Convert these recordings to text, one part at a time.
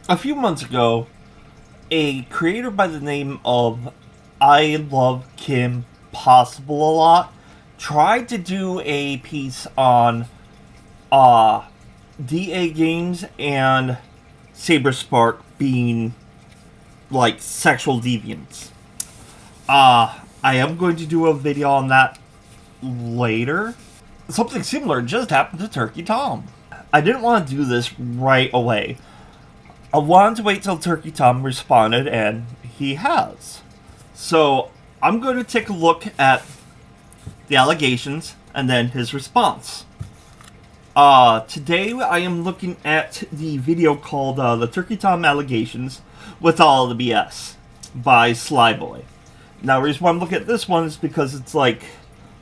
A few months ago, a creator by the name of I Love Kim Possible a Lot tried to do a piece on DA games and Saberspark being like sexual deviants. I am going to do a video on that later. Something similar just happened to Turkey Tom. I didn't want to do this right away. I wanted to wait till Turkey Tom responded, and he has. So I'm going to take a look at the allegations and then his response. Today I am looking at the video called The Turkey Tom Allegations with All the BS by Slyboy. Now the reason why I'm looking at this one is because it's like,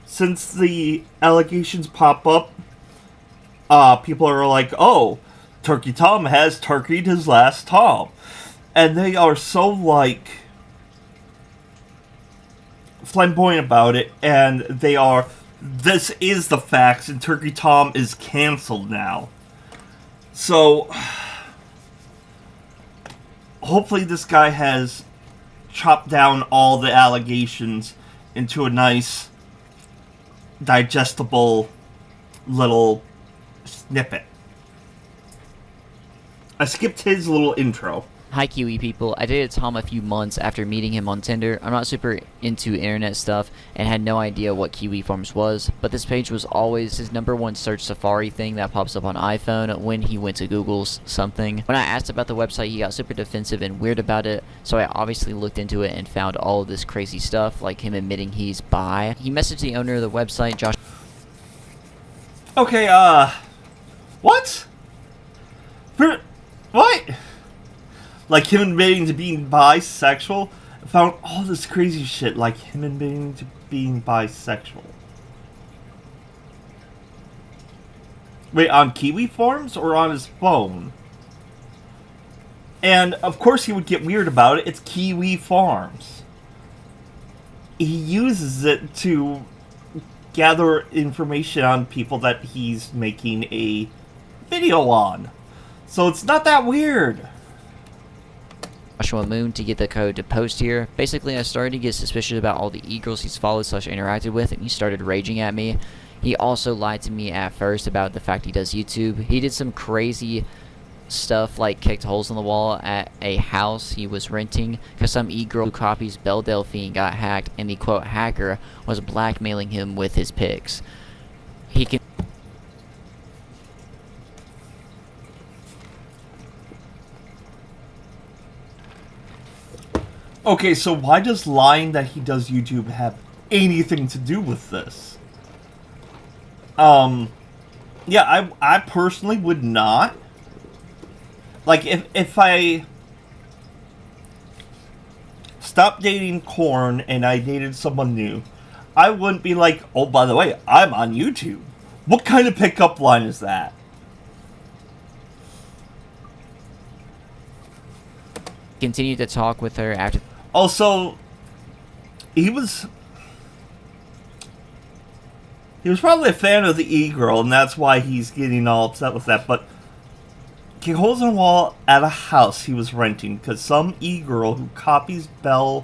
since the allegations pop up, people are like, oh, Turkey Tom has turkeyed his last Tom. And they are so, like, flamboyant about it, and they are, this is the facts, and Turkey Tom is cancelled now. So, hopefully this guy has chopped down all the allegations into a nice, digestible little snippet. I skipped his little intro. Hi Kiwi people, I dated Tom a few months after meeting him on Tinder. I'm not super into internet stuff and had no idea what Kiwi Farms was, but this page was always his #1 search Safari thing that pops up on iPhone when he went to Google something. When I asked about the website, he got super defensive and weird about it, so I obviously looked into it and found all of this crazy stuff, like him admitting he's bi. He messaged the owner of the website, Josh. Okay, what? What? Like him admitting to being bisexual? I found all this crazy shit, like him admitting to being bisexual. Wait, on Kiwi Forms or on his phone? And of course he would get weird about it. It's Kiwi Farms. He uses it to gather information on people that he's making a video on. So it's not that weird. Joshua Moon to get the code to post here. Basically, I started to get suspicious about all the e-girls he's followed / interacted with, and he started raging at me. He also lied to me at first about the fact he does YouTube. He did some crazy stuff like kicked holes in the wall at a house he was renting because some e-girl who copies Belle Delphine got hacked, and the quote hacker was blackmailing him with his pics. He can Okay, so why does lying that he does YouTube have anything to do with this? Yeah, I personally would not. Like, if I stopped dating Korn and I dated someone new, I wouldn't be like, oh, by the way, I'm on YouTube. What kind of pickup line is that? continued to talk with her after. Also, he was probably a fan of the e-girl, and that's why he's getting all upset with that. But he holds on a wall at a house he was renting because some e-girl who copies Bella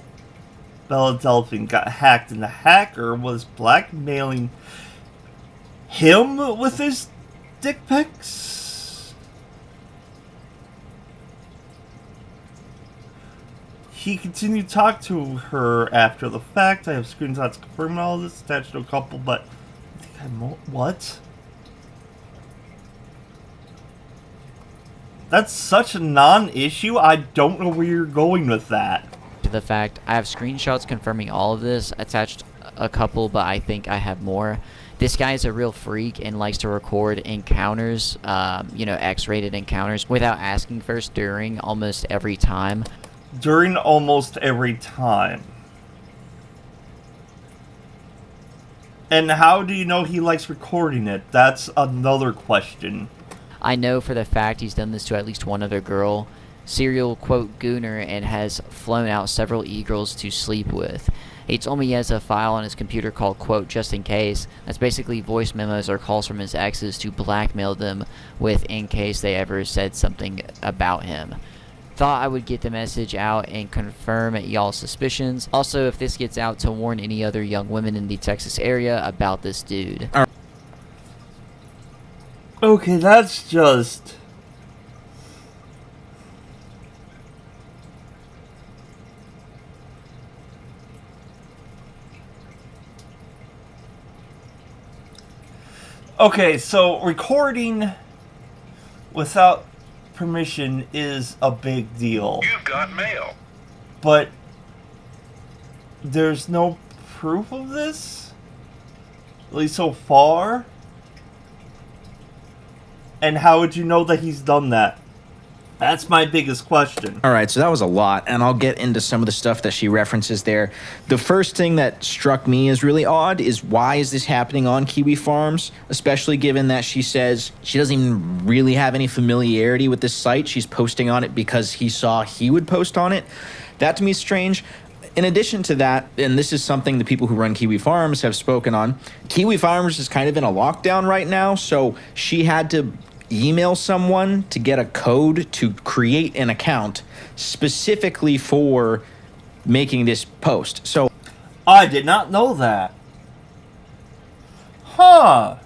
Delphine got hacked, and the hacker was blackmailing him with his dick pics. He continued to talk to her after the fact. I have screenshots confirming all this, attached to a couple, but what? That's such a non-issue. I don't know where you're going with that. To the fact, I have screenshots confirming all of this, attached a couple, but I think I have more. This guy is a real freak and likes to record encounters, X-rated encounters, without asking first during almost every time. During almost every time. And how do you know he likes recording it? That's another question. I know for the fact he's done this to at least one other girl, serial quote gooner, and has flown out several e-girls to sleep with. He told me he has a file on his computer called quote just in case. That's basically voice memos or calls from his exes to blackmail them with in case they ever said something about him. Thought I would get the message out and confirm y'all's suspicions. Also, if this gets out, to warn any other young women in the Texas area about this dude. Okay, that's just... Okay, so recording without permission is a big deal. You've got mail. But there's no proof of this? At least so far? And how would you know that he's done that? That's my biggest question. All right, so that was a lot, and I'll get into some of the stuff that she references there. The first thing that struck me as really odd is, why is this happening on Kiwi Farms? Especially given that she says she doesn't even really have any familiarity with this site. She's posting on it because he saw he would post on it. That to me is strange. In addition to that, and this is something the people who run Kiwi Farms have spoken on, Kiwi Farms is kind of in a lockdown right now, so she had to email someone to get a code to create an account specifically for making this post. So I did not know that. Huh.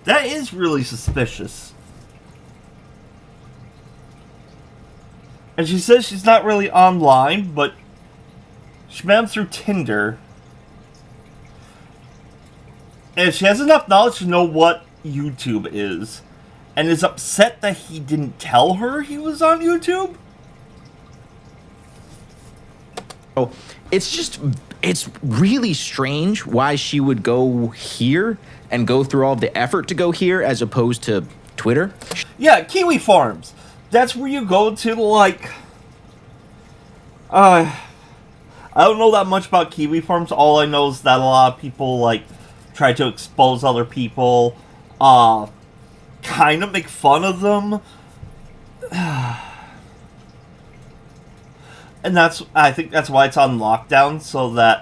That is really suspicious. And she says she's not really online, but she met him through Tinder. And she has enough knowledge to know what YouTube is, and is upset that he didn't tell her he was on YouTube? Oh, it's really strange why she would go here and go through all the effort to go here as opposed to Twitter. Yeah, Kiwi Farms. That's where you go to, like... I don't know that much about Kiwi Farms. All I know is that a lot of people, like, try to expose other people, kind of make fun of them. And I think that's why it's on lockdown, so that,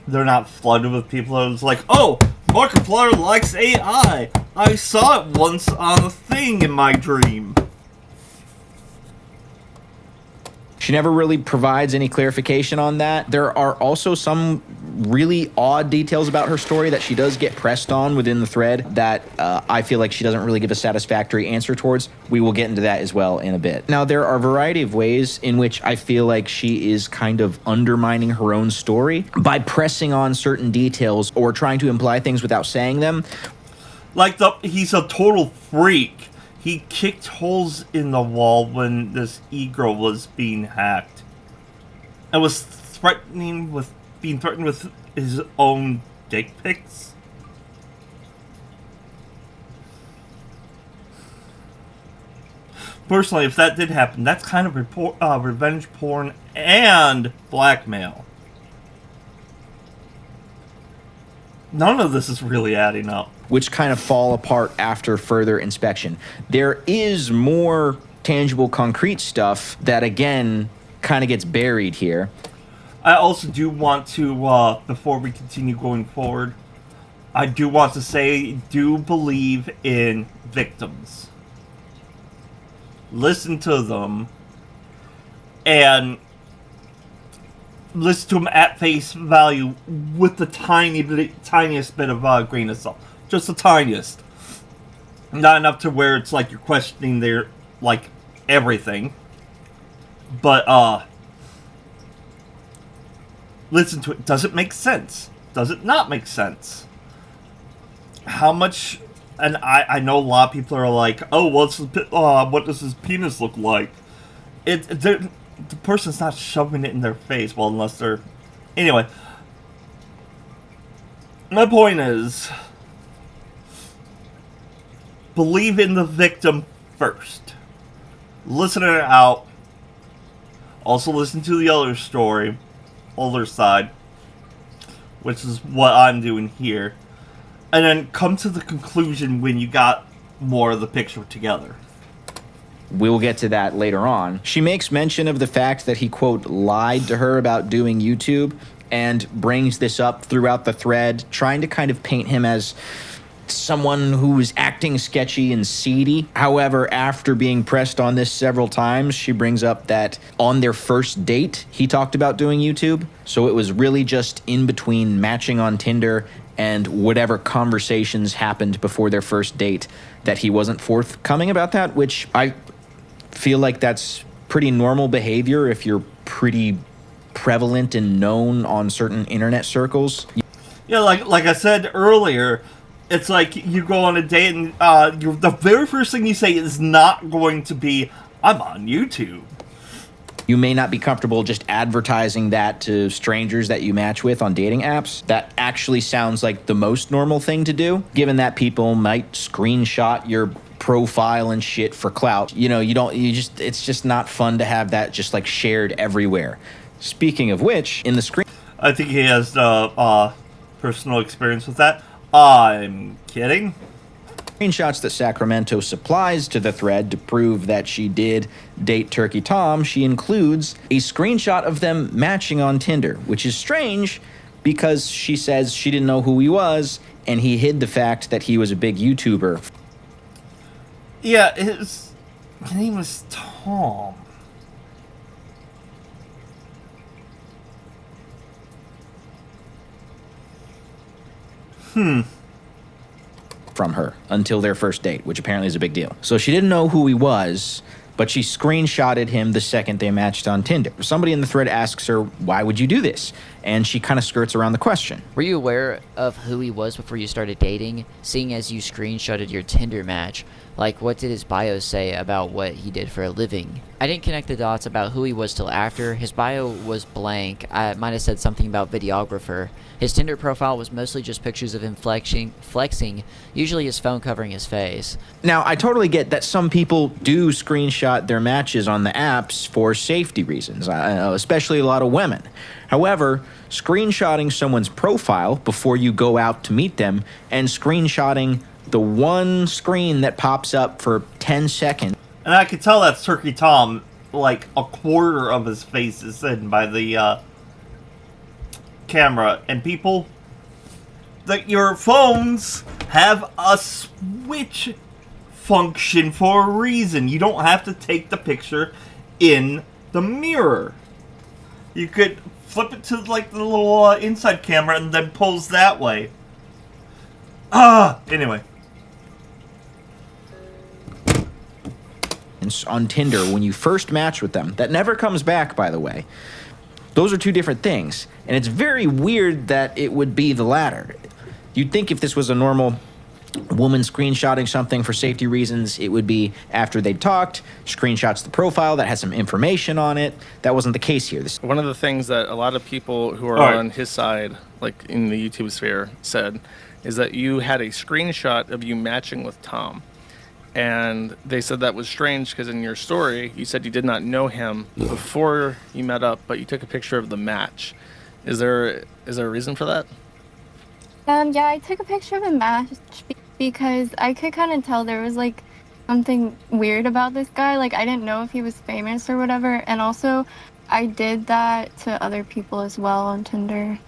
they're not flooded with people who's like, oh, Markiplier likes AI. I saw it once on a thing in my dream. She never really provides any clarification on that. There are also some really odd details about her story that she does get pressed on within the thread that I feel like she doesn't really give a satisfactory answer towards. We will get into that as well in a bit. Now, there are a variety of ways in which I feel like she is kind of undermining her own story by pressing on certain details or trying to imply things without saying them. Like, he's a total freak. He kicked holes in the wall when this e-girl was being hacked. And was being threatened with his own dick pics. Personally, if that did happen, that's kind of revenge porn and blackmail. None of this is really adding up. Which kind of fall apart after further inspection. There is more tangible, concrete stuff that, again, kind of gets buried here. I also do want to, before we continue going forward, I do want to say, do believe in victims. Listen to them, and listen to them at face value with the tiniest bit of grain of salt. Just the tiniest. Not enough to where it's like you're questioning their, like, everything. But, listen to it. Does it make sense? Does it not make sense? How much... And I know a lot of people are like, oh, what does his penis look like? The person's not shoving it in their face, well, unless they're... Anyway. My point is... Believe in the victim first. Listen it out. Also listen to the other story. Other side. Which is what I'm doing here. And then come to the conclusion when you got more of the picture together. We'll get to that later on. She makes mention of the fact that he, quote, lied to her about doing YouTube, and brings this up throughout the thread, trying to kind of paint him as someone who is acting sketchy and seedy. However, after being pressed on this several times, she brings up that on their first date, he talked about doing YouTube. So it was really just in between matching on Tinder and whatever conversations happened before their first date that he wasn't forthcoming about that, which I feel like that's pretty normal behavior if you're pretty prevalent and known on certain internet circles. Yeah, like I said earlier, it's like you go on a date and the very first thing you say is not going to be, I'm on YouTube. You may not be comfortable just advertising that to strangers that you match with on dating apps. That actually sounds like the most normal thing to do, given that people might screenshot your profile and shit for clout. It's just not fun to have that just like shared everywhere. Speaking of which, in the screen... I think he has personal experience with that. I'm kidding. Screenshots that Sacramento supplies to the thread to prove that she did date Turkey Tom, she includes a screenshot of them matching on Tinder, which is strange because she says she didn't know who he was and he hid the fact that he was a big YouTuber. Yeah, his name was Tom. From her until their first date, which apparently is a big deal. So she didn't know who he was, but she screenshotted him the second they matched on Tinder. Somebody in the thread asks her, why would you do this? And she kind of skirts around the question. Were you aware of who he was before you started dating, seeing as you screenshotted your Tinder match? Like, what did his bio say about what he did for a living? I didn't connect the dots about who he was till after. His bio was blank. I might have said something about videographer. His Tinder profile was mostly just pictures of him flexing, usually his phone covering his face. Now, I totally get that some people do screenshot their matches on the apps for safety reasons, especially a lot of women. However, screenshotting someone's profile before you go out to meet them and screenshotting the one screen that pops up for 10 seconds. And I could tell that's Turkey Tom, like a quarter of his face is hidden by the camera. And people, that your phones have a switch function for a reason. You don't have to take the picture in the mirror. You could flip it to like the little inside camera and then pose that way. Anyway. On Tinder when you first match with them. That never comes back, by the way. Those are two different things. And it's very weird that it would be the latter. You'd think if this was a normal woman screenshotting something for safety reasons, it would be after they'd talked, screenshots the profile that has some information on it. That wasn't the case here. One of the things that a lot of people who are on his side, like in the YouTube sphere, said is that you had a screenshot of you matching with Tom. And they said that was strange because in your story, you said you did not know him before you met up, but you took a picture of the match. Is there a reason for that? Yeah, I took a picture of a match because I could kind of tell there was like something weird about this guy. Like I didn't know if he was famous or whatever. And also I did that to other people as well on Tinder.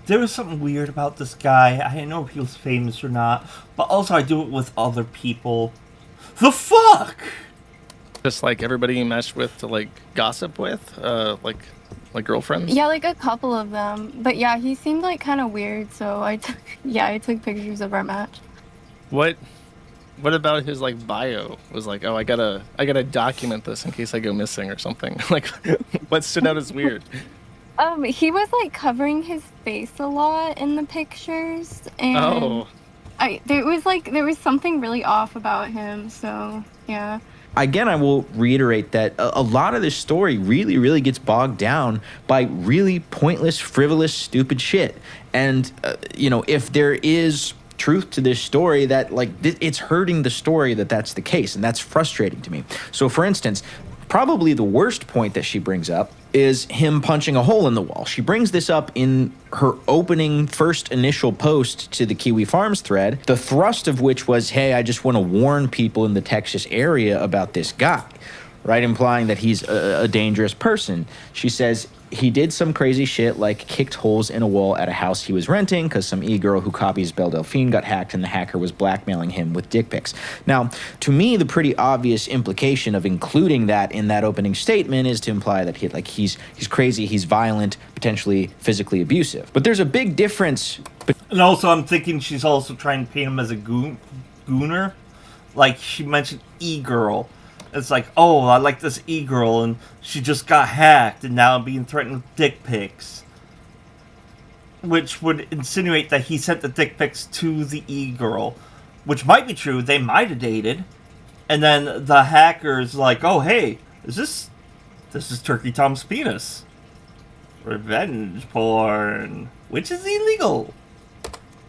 There was something weird about this guy. I didn't know if he was famous or not. But also I do it with other people. The fuck? Just like everybody you matched with to like gossip with? Like girlfriends? Yeah, like a couple of them. But yeah, he seemed like kind of weird. So I took pictures of our match. What about his like bio was like, oh, I gotta document this in case I go missing or something? Like what stood out as weird? He was like covering his face a lot in the pictures, and there was something really off about him. So yeah. Again, I will reiterate that a lot of this story really, really gets bogged down by really pointless, frivolous, stupid shit. And if there is truth to this story, that like it's hurting the story that's the case, and that's frustrating to me. So, for instance, probably the worst point that she brings up is him punching a hole in the wall. She brings this up in her opening first initial post to the Kiwi Farms thread, the thrust of which was, hey, I just want to warn people in the Texas area about this guy, right? Implying that he's a dangerous person. She says he did some crazy shit like kicked holes in a wall at a house he was renting because some e-girl who copies Belle Delphine got hacked and the hacker was blackmailing him with dick pics. Now, to me, the pretty obvious implication of including that in that opening statement is to imply that he's crazy, he's violent, potentially physically abusive. But there's a big difference. And also, I'm thinking she's also trying to paint him as a gooner. Like, she mentioned e-girl. It's like, oh, I like this e-girl, and she just got hacked, and now I'm being threatened with dick pics. Which would insinuate that he sent the dick pics to the e-girl. Which might be true, they might have dated. And then the hacker's like, oh, hey, this is Turkey Tom's penis. Revenge porn, which is illegal.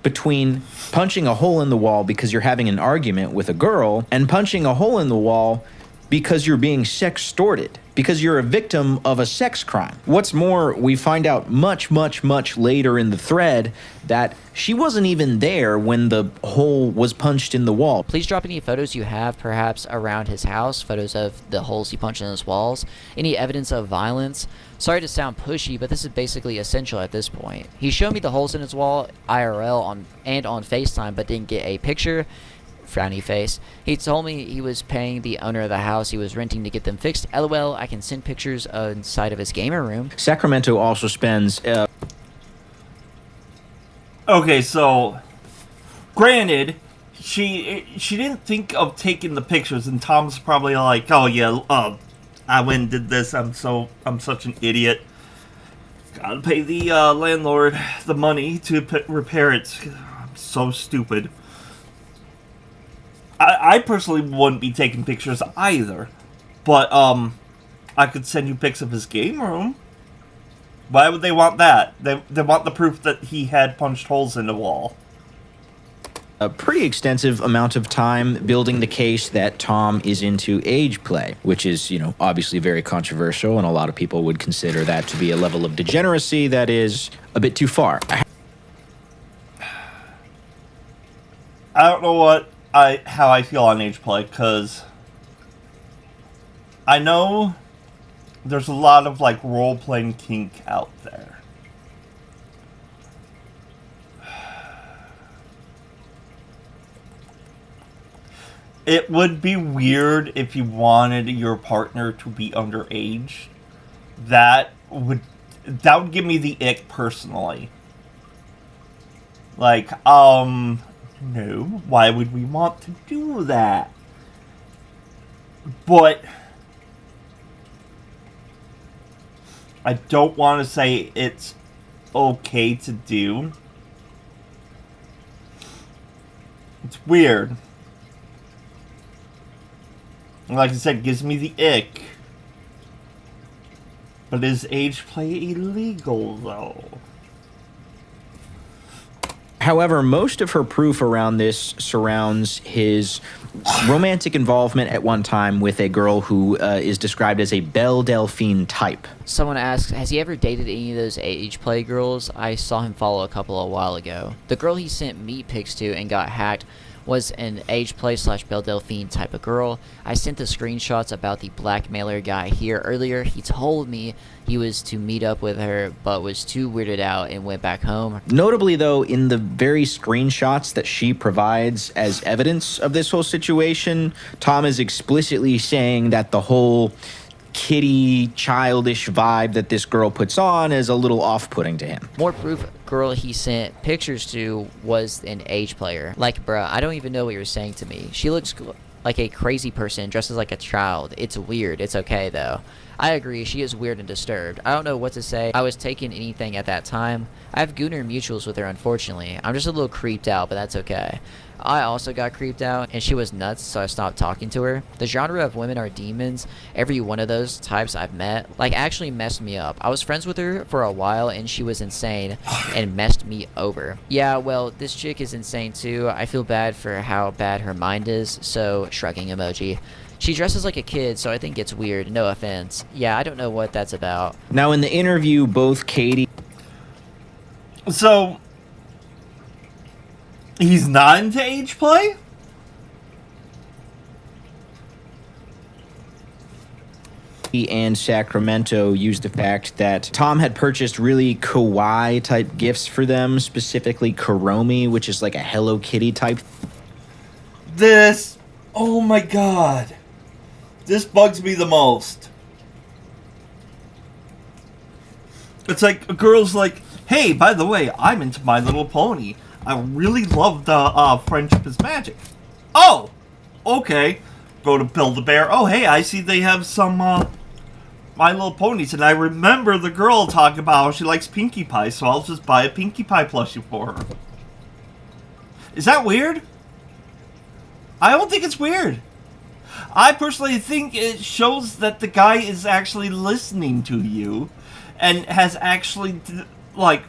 Between punching a hole in the wall because you're having an argument with a girl and punching a hole in the wall because you're being sextorted, because you're a victim of a sex crime. What's more, we find out much, much, much later in the thread that she wasn't even there when the hole was punched in the wall. Please drop any photos you have, perhaps around his house, photos of the holes he punched in his walls, any evidence of violence. Sorry to sound pushy, but this is basically essential at this point. He showed me the holes in his wall IRL on FaceTime, but didn't get a picture. Frowny face. He told me he was paying the owner of the house he was renting to get them fixed. LOL, I can send pictures inside of his gamer room. Sacramento also spends... Okay, so... Granted, she didn't think of taking the pictures, and Tom's probably like, oh yeah, I went and did this, I'm such an idiot. Gotta pay the landlord the money to repair it. I'm so stupid. I personally wouldn't be taking pictures either, but I could send you pics of his game room. Why would they want that? They want the proof that he had punched holes in the wall. A pretty extensive amount of time building the case that Tom is into age play, which is, you know, obviously very controversial, and a lot of people would consider that to be a level of degeneracy that is a bit too far. I don't know how I feel on age play, because I know there's a lot of like role-playing kink out there. It would be weird if you wanted your partner to be underage. That would give me the ick personally. Like, no, why would we want to do that? But I don't want to say it's okay to do. It's weird. Like I said, it gives me the ick. But is age play illegal, though? However, most of her proof around this surrounds his romantic involvement at one time with a girl who is described as a Belle Delphine type. Someone asks, has he ever dated any of those age play girls? I saw him follow a couple a while ago. The girl he sent meat pics to and got hacked was an age play / Belle Delphine type of girl. I sent the screenshots about the blackmailer guy here earlier. He told me he was to meet up with her, but was too weirded out and went back home. Notably, though, in the very screenshots that she provides as evidence of this whole situation, Tom is explicitly saying that the whole kitty, childish vibe that this girl puts on is a little off-putting to him. More proof, girl he sent pictures to was an age player. Like, bruh, I don't even know what you're saying to me. She looks like a crazy person, dresses like a child. It's weird. It's okay, though. I agree, she is weird and disturbed. I don't know what to say. I was taking anything at that time. I have Gooner mutuals with her, unfortunately. I'm just a little creeped out, but that's okay. I also got creeped out, and she was nuts, so I stopped talking to her. The genre of women are demons. Every one of those types I've met, like, actually messed me up. I was friends with her for a while, and she was insane and messed me over. Yeah, well, this chick is insane too. I feel bad for how bad her mind is, so shrugging emoji. She dresses like a kid, so I think it's weird. No offense. Yeah, I don't know what that's about. Now, in the interview, both Katie... So... he's not into age play? and Sacramento used the fact that Tom had purchased really kawaii type gifts for them, specifically Kuromi, which is like a Hello Kitty type. This, oh my god, this bugs me the most. It's like a girl's like, hey, by the way, I'm into My Little Pony. I really love the Friendship is Magic. Oh, okay. Go to Build-A-Bear. Oh, hey, I see they have some My Little Ponies, and I remember the girl talking about how she likes Pinkie Pie, so I'll just buy a Pinkie Pie plushie for her. Is that weird? I don't think it's weird. I personally think it shows that the guy is actually listening to you and has actually, like,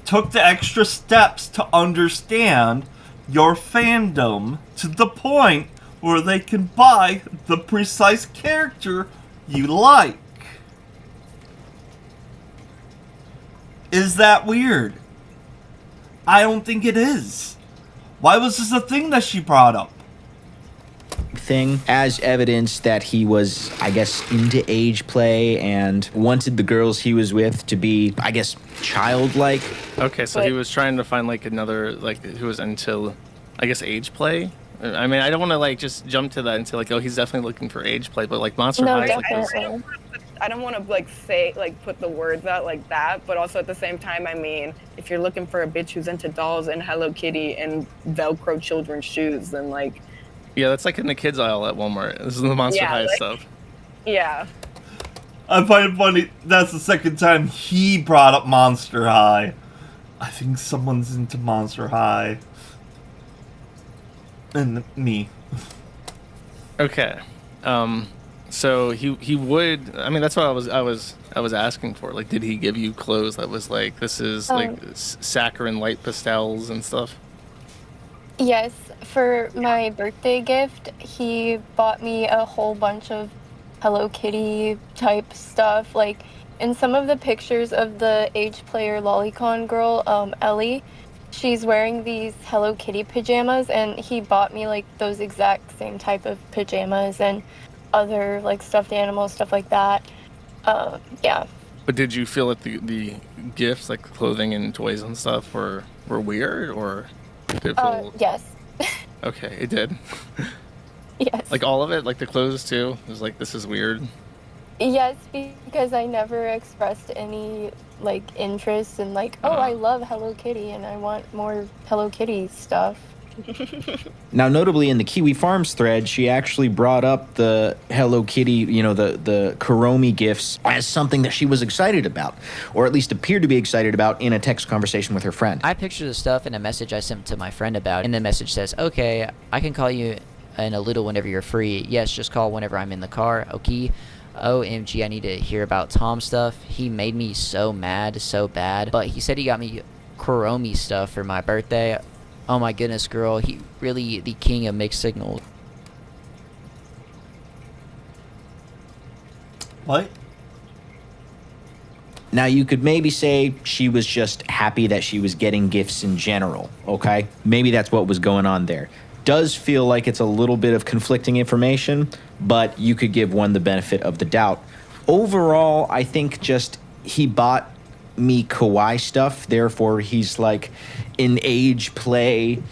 took the extra steps to understand your fandom to the point where they can buy the precise character you like. Is that weird? I don't think it is. Why was this a thing that she brought up? Thing as evidence that he was, I guess, into age play and wanted the girls he was with to be, I guess, childlike. Okay, so he was trying to find like another, like, who was into, I guess, age play. I mean, I don't want to like just jump to that and say like, oh, he's definitely looking for age play, but like Monster High. Definitely. I don't want to like say like put the words out like that, but also at the same time, I mean, if you're looking for a bitch who's into dolls and Hello Kitty and Velcro children's shoes, then like. Yeah, that's like in the kids aisle at Walmart. This is the Monster High stuff. Yeah. I find it funny, that's the second time he brought up Monster High. I think someone's into Monster High. And me. Okay. So he would, I mean, that's what I was asking for. Like, did he give you clothes that was like, this is like saccharine light pastels and stuff? Yes, for my birthday gift, he bought me a whole bunch of Hello Kitty type stuff. Like, in some of the pictures of the age player lolicon girl, Ellie, she's wearing these Hello Kitty pajamas, and he bought me like those exact same type of pajamas and other like stuffed animals, stuff like that. Yeah. But did you feel that the gifts, like clothing and toys and stuff, were weird, or did it feel... Yes. Okay, it did. Yes. Like all of it, like the clothes too. It was like, this is weird. Yes, because I never expressed any like interest in like, oh, I love Hello Kitty and I want more Hello Kitty stuff. Now, notably in the Kiwi Farms thread, she actually brought up the Hello Kitty, you know, the Kuromi gifts as something that she was excited about, or at least appeared to be excited about in a text conversation with her friend. I picture the stuff in a message I sent to my friend about, and the message says, okay, I can call you in a little whenever you're free. Yes, just call whenever I'm in the car. Okay. OMG, I need to hear about Tom stuff. He made me so mad, so bad. But he said he got me Kuromi stuff for my birthday. Oh my goodness, girl. He really the king of mixed signals. What? Now, you could maybe say she was just happy that she was getting gifts in general, okay? Maybe that's what was going on there. Does feel like it's a little bit of conflicting information, but you could give one the benefit of the doubt. Overall, I think just he bought me kawaii stuff, therefore he's like an age play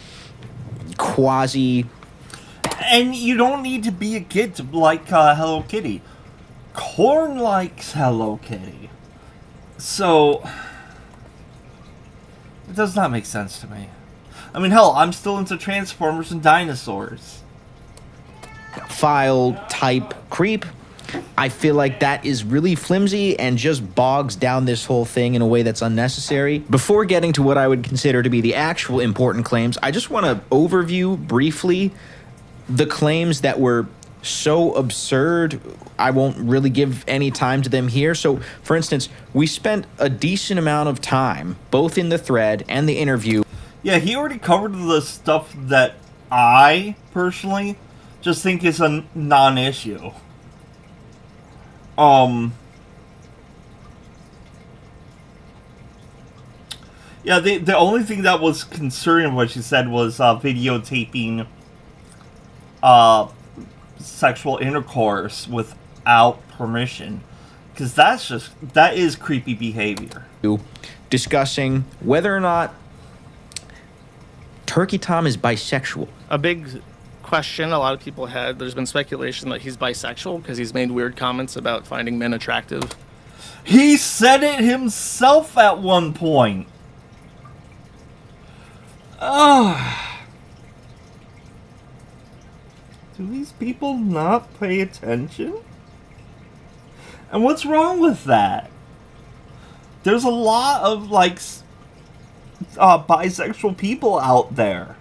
quasi. And you don't need to be a kid to like Hello Kitty. Korn likes Hello Kitty. So it does not make sense to me. I mean, hell, I'm still into Transformers and dinosaurs. File type creep. I feel like that is really flimsy and just bogs down this whole thing in a way that's unnecessary. Before getting to what I would consider to be the actual important claims, I just want to overview briefly the claims that were so absurd, I won't really give any time to them here. So, for instance, we spent a decent amount of time, both in the thread and the interview. Yeah, he already covered the stuff that I, personally, just think is a non-issue. Yeah, the only thing that was concerning what she said was videotaping sexual intercourse with without permission. Because that is creepy behavior. Discussing whether or not Turkey Tom is bisexual. A big question a lot of people had, there's been speculation that he's bisexual because he's made weird comments about finding men attractive. He said it himself at one point. Do these people not pay attention? And what's wrong with that? There's a lot of, like, bisexual people out there.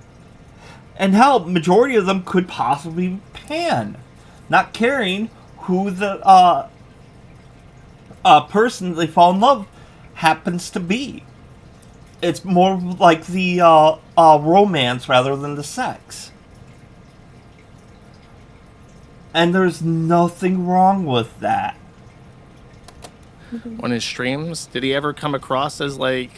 And hell, majority of them could possibly be pan. Not caring who the person they fall in love happens to be. It's more like the romance rather than the sex. And there's nothing wrong with that. On his streams, did he ever come across as, like,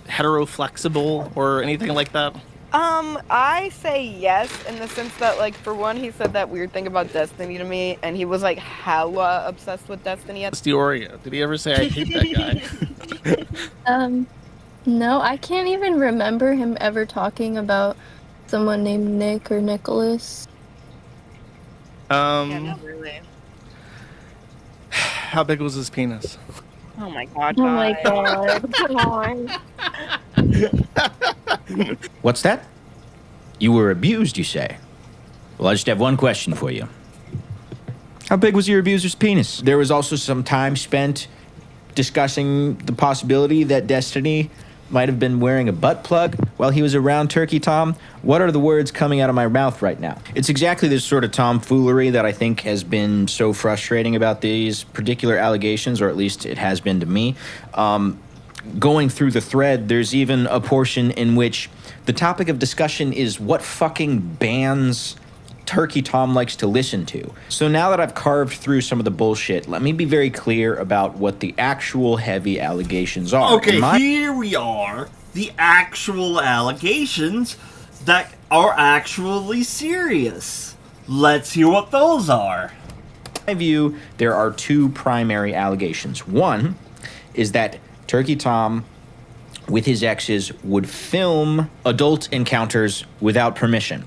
hetero-flexible or anything like that? I say yes, in the sense that, like, for one, he said that weird thing about Destiny to me, and he was, like, hella obsessed with Destiny. Dioria, did he ever say, I hate that guy? No, I can't even remember him ever talking about someone named Nick or Nicholas. Yeah, not really. How big was his penis? Oh my god, Oh my guys. god, come on. What's that? You were abused, you say? Well, I just have one question for you. How big was your abuser's penis? There was also some time spent discussing the possibility that Destiny might have been wearing a butt plug while he was around Turkey Tom. What are the words coming out of my mouth right now? It's exactly this sort of tomfoolery that I think has been so frustrating about these particular allegations, or at least it has been to me. Going through the thread, there's even a portion in which the topic of discussion is what fucking bands Turkey Tom likes to listen to. So now that I've carved through some of the bullshit, let me be very clear about what the actual heavy allegations are. Okay, here we are. The actual allegations that are actually serious. Let's hear what those are. In my view, there are two primary allegations. One is that Turkey Tom, with his exes, would film adult encounters without permission.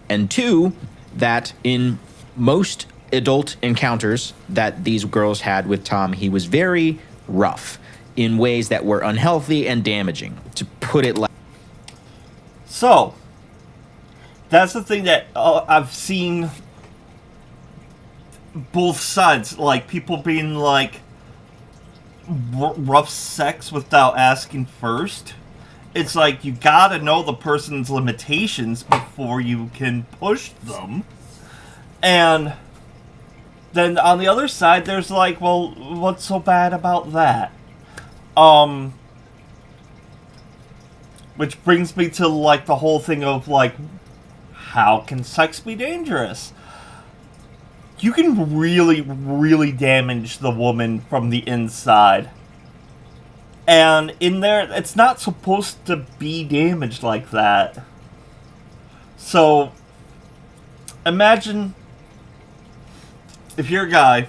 And two, that in most adult encounters that these girls had with Tom, he was very rough in ways that were unhealthy and damaging, to put it like. So, that's the thing that I've seen both sides, like people being like rough sex without asking first. It's like you gotta know the person's limitations before you can push them. And then on the other side, there's like, well, what's so bad about that? Which brings me to like the whole thing of like, how can sex be dangerous? You can really, really damage the woman from the inside. And in there, it's not supposed to be damaged like that. So, imagine if you're a guy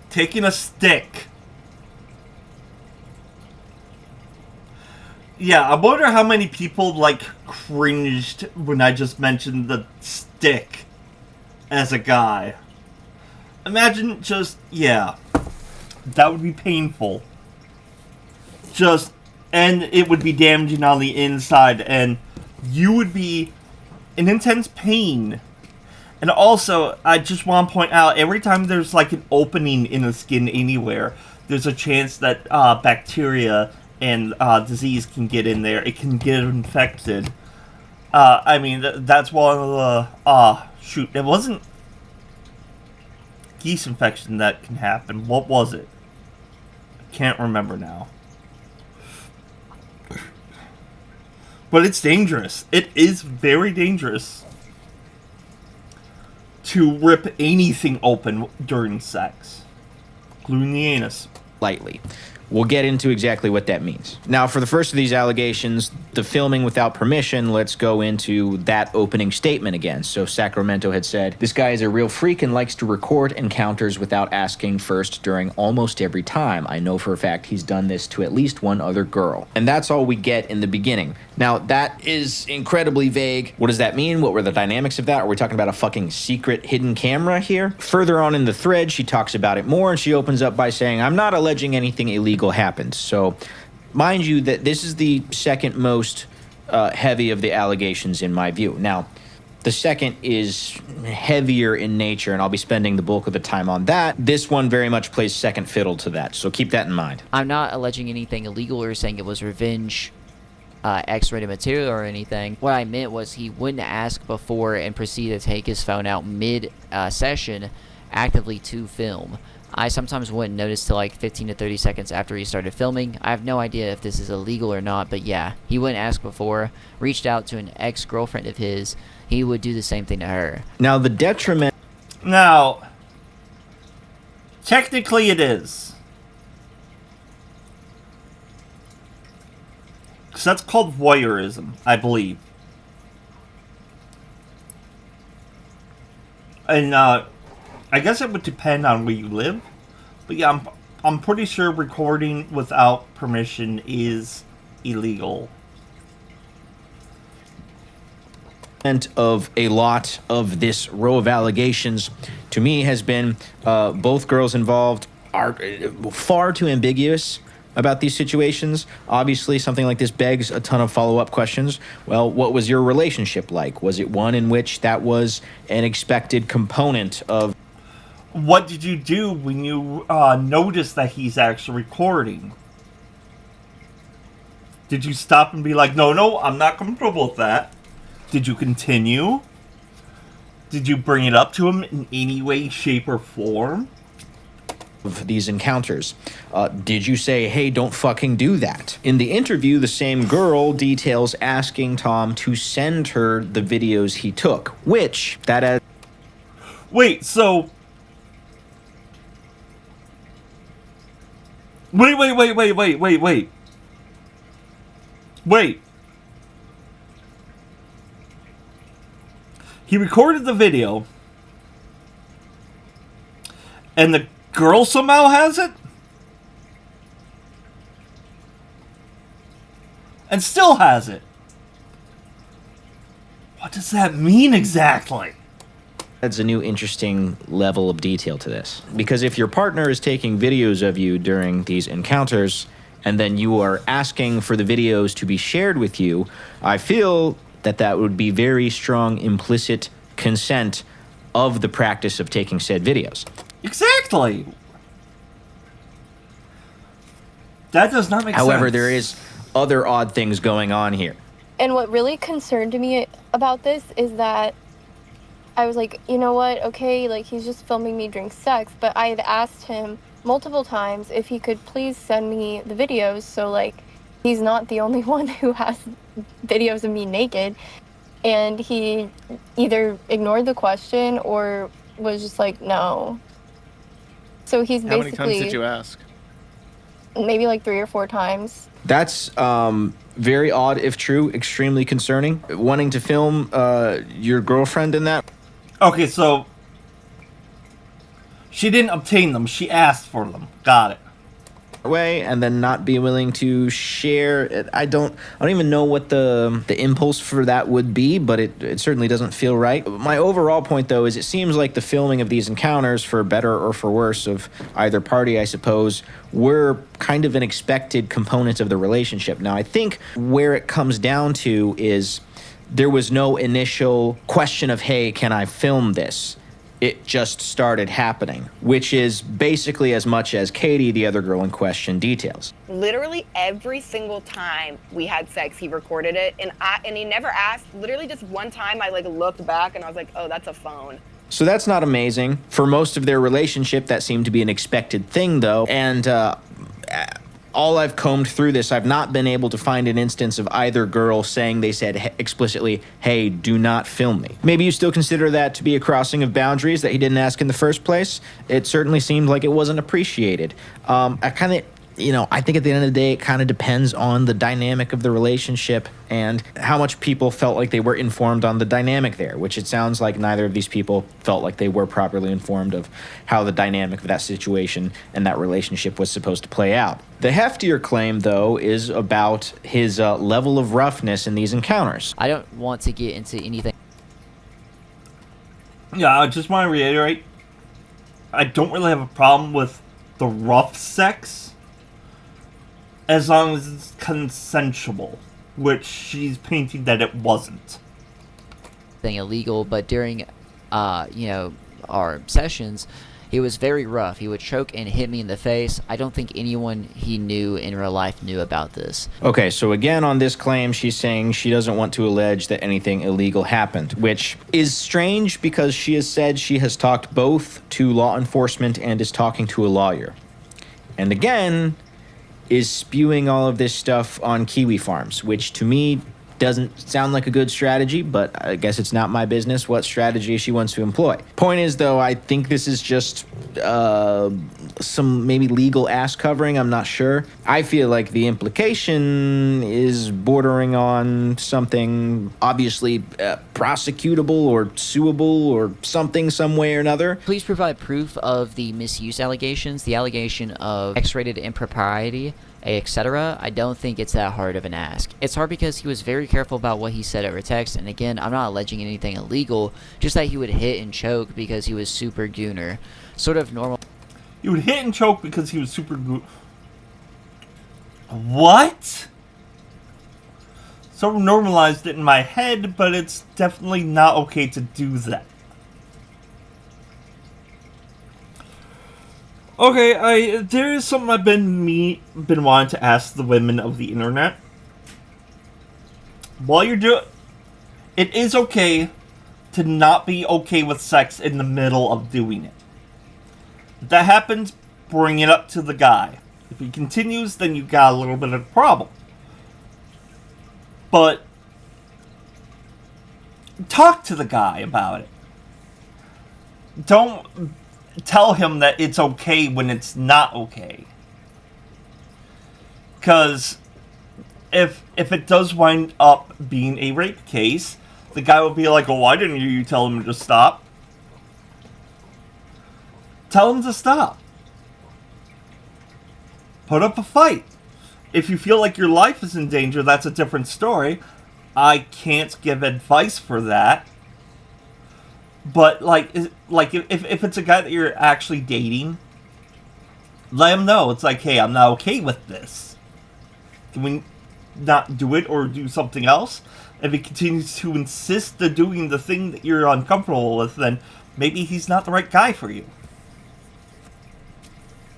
taking a stick. Yeah, I wonder how many people, like, cringed when I just mentioned the stick as a guy. Imagine just, yeah, that would be painful. And it would be damaging on the inside, and you would be in intense pain. And also, I just want to point out, every time there's like an opening in the skin anywhere, there's a chance that bacteria and disease can get in there. It can get infected. I mean, that's one of the, shoot, it wasn't yeast infection that can happen. What was it? I can't remember now. But it's dangerous. It is very dangerous to rip anything open during sex, including the anus. Lightly. We'll get into exactly what that means. Now, for the first of these allegations, the filming without permission, let's go into that opening statement again. So Sacramento had said, this guy is a real freak and likes to record encounters without asking first during almost every time. I know for a fact he's done this to at least one other girl. And that's all we get in the beginning. Now, that is incredibly vague. What does that mean? What were the dynamics of that? Are we talking about a fucking secret hidden camera here? Further on in the thread, she talks about it more, and she opens up by saying, I'm not alleging anything illegal happened. So, mind you, that this is the second most heavy of the allegations in my view. Now, the second is heavier in nature, and I'll be spending the bulk of the time on that. This one very much plays second fiddle to that, so keep that in mind. I'm not alleging anything illegal or saying it was revenge X-rated material or anything. What I meant was he wouldn't ask before and proceed to take his phone out mid-session actively to film. I sometimes wouldn't notice till like 15 to 30 seconds after he started filming. I have no idea if this is illegal or not, but yeah, he wouldn't ask before, reached out to an ex-girlfriend of his. He would do the same thing to her. Now, the detriment... Now, technically it is. Because that's called voyeurism, I believe. And, I guess it would depend on where you live. But yeah, I'm pretty sure recording without permission is illegal. Of a lot of this row of allegations, to me, has been both girls involved are far too ambiguous about these situations. Obviously, something like this begs a ton of follow-up questions. Well, what was your relationship like? Was it one in which that was an expected component of... What did you do when you noticed that he's actually recording? Did you stop and be like, no, I'm not comfortable with that? Did you continue? Did you bring it up to him in any way, shape, or form? Of these encounters. Did you say, hey, don't fucking do that? In the interview, the same girl details asking Tom to send her the videos he took, which, that as... Wait, so... Wait. Wait. He recorded the video, and the girl somehow has it? And still has it. What does that mean exactly? Adds a new interesting level of detail to this. Because if your partner is taking videos of you during these encounters, and then you are asking for the videos to be shared with you, I feel that that would be very strong implicit consent of the practice of taking said videos. Exactly. That does not make sense. However, there is other odd things going on here. And what really concerned me about this is that I was like, you know what, okay, like he's just filming me during sex, but I had asked him multiple times if he could please send me the videos, so like he's not the only one who has videos of me naked, and he either ignored the question or was just like, no. So he's How basically... many times did you ask? Maybe like 3 or 4 times. That's very odd, if true, extremely concerning. Wanting to film your girlfriend in that. Okay, so she didn't obtain them. She asked for them. Got it. Way, and then not be willing to share it. I don't even know what the impulse for that would be, but it certainly doesn't feel right. My overall point, though, is it seems like the filming of these encounters, for better or for worse of either party, I suppose, were kind of an expected component of the relationship. Now, I think where it comes down to is there was no initial question of, hey, can I film this? It just started happening, which is basically as much as Katie, the other girl in question, details. Literally every single time we had sex, he recorded it, and he never asked. Literally just one time I like looked back and I was like, oh, that's a phone. So that's not amazing. For most of their relationship, that seemed to be an expected thing, though. And all I've combed through this, I've not been able to find an instance of either girl saying they said explicitly, hey, do not film me. Maybe you still consider that to be a crossing of boundaries that he didn't ask in the first place. It certainly seemed like it wasn't appreciated. I kind of I think at the end of the day, it kind of depends on the dynamic of the relationship and how much people felt like they were informed on the dynamic there, which it sounds like neither of these people felt like they were properly informed of how the dynamic of that situation and that relationship was supposed to play out. The heftier claim, though, is about his level of roughness in these encounters. I don't want to get into anything. Yeah, I just want to reiterate, I don't really have a problem with the rough sex, as long as it's consensual, which she's painting that it wasn't. Illegal, but during, our sessions, he was very rough. He would choke and hit me in the face. I don't think anyone he knew in real life knew about this. Okay, so again on this claim, she's saying she doesn't want to allege that anything illegal happened, which is strange because she has said she has talked both to law enforcement and is talking to a lawyer. And again, is spewing all of this stuff on Kiwi Farms, which to me doesn't sound like a good strategy, but I guess it's not my business what strategy she wants to employ. Point is, though, I think this is just some maybe legal ass covering. I'm not sure. I feel like the implication is bordering on something obviously prosecutable or suable or something some way or another. Please provide proof of the misuse allegations, the allegation of X-rated impropriety, etc. I don't think it's that hard of an ask. It's hard because he was very careful about what he said over text, and again, I'm not alleging anything illegal, just that he would hit and choke because he was super gooner. Sort of normal. He would hit and choke because he was super good. What? Sort of normalized it in my head, but it's definitely not okay to do that. Okay, there is something I've been wanting to ask the women of the internet. While you're doing, it is okay to not be okay with sex in the middle of doing it. If that happens, bring it up to the guy. If he continues, then you got a little bit of a problem. But talk to the guy about it. Don't tell him that it's okay when it's not okay. Because if it does wind up being a rape case, the guy will be like, oh, why didn't you tell him to stop? Tell him to stop. Put up a fight. If you feel like your life is in danger, that's a different story. I can't give advice for that. But, if it's a guy that you're actually dating, let him know. It's like, hey, I'm not okay with this. Can we not do it or do something else? If he continues to insist on doing the thing that you're uncomfortable with, then maybe he's not the right guy for you.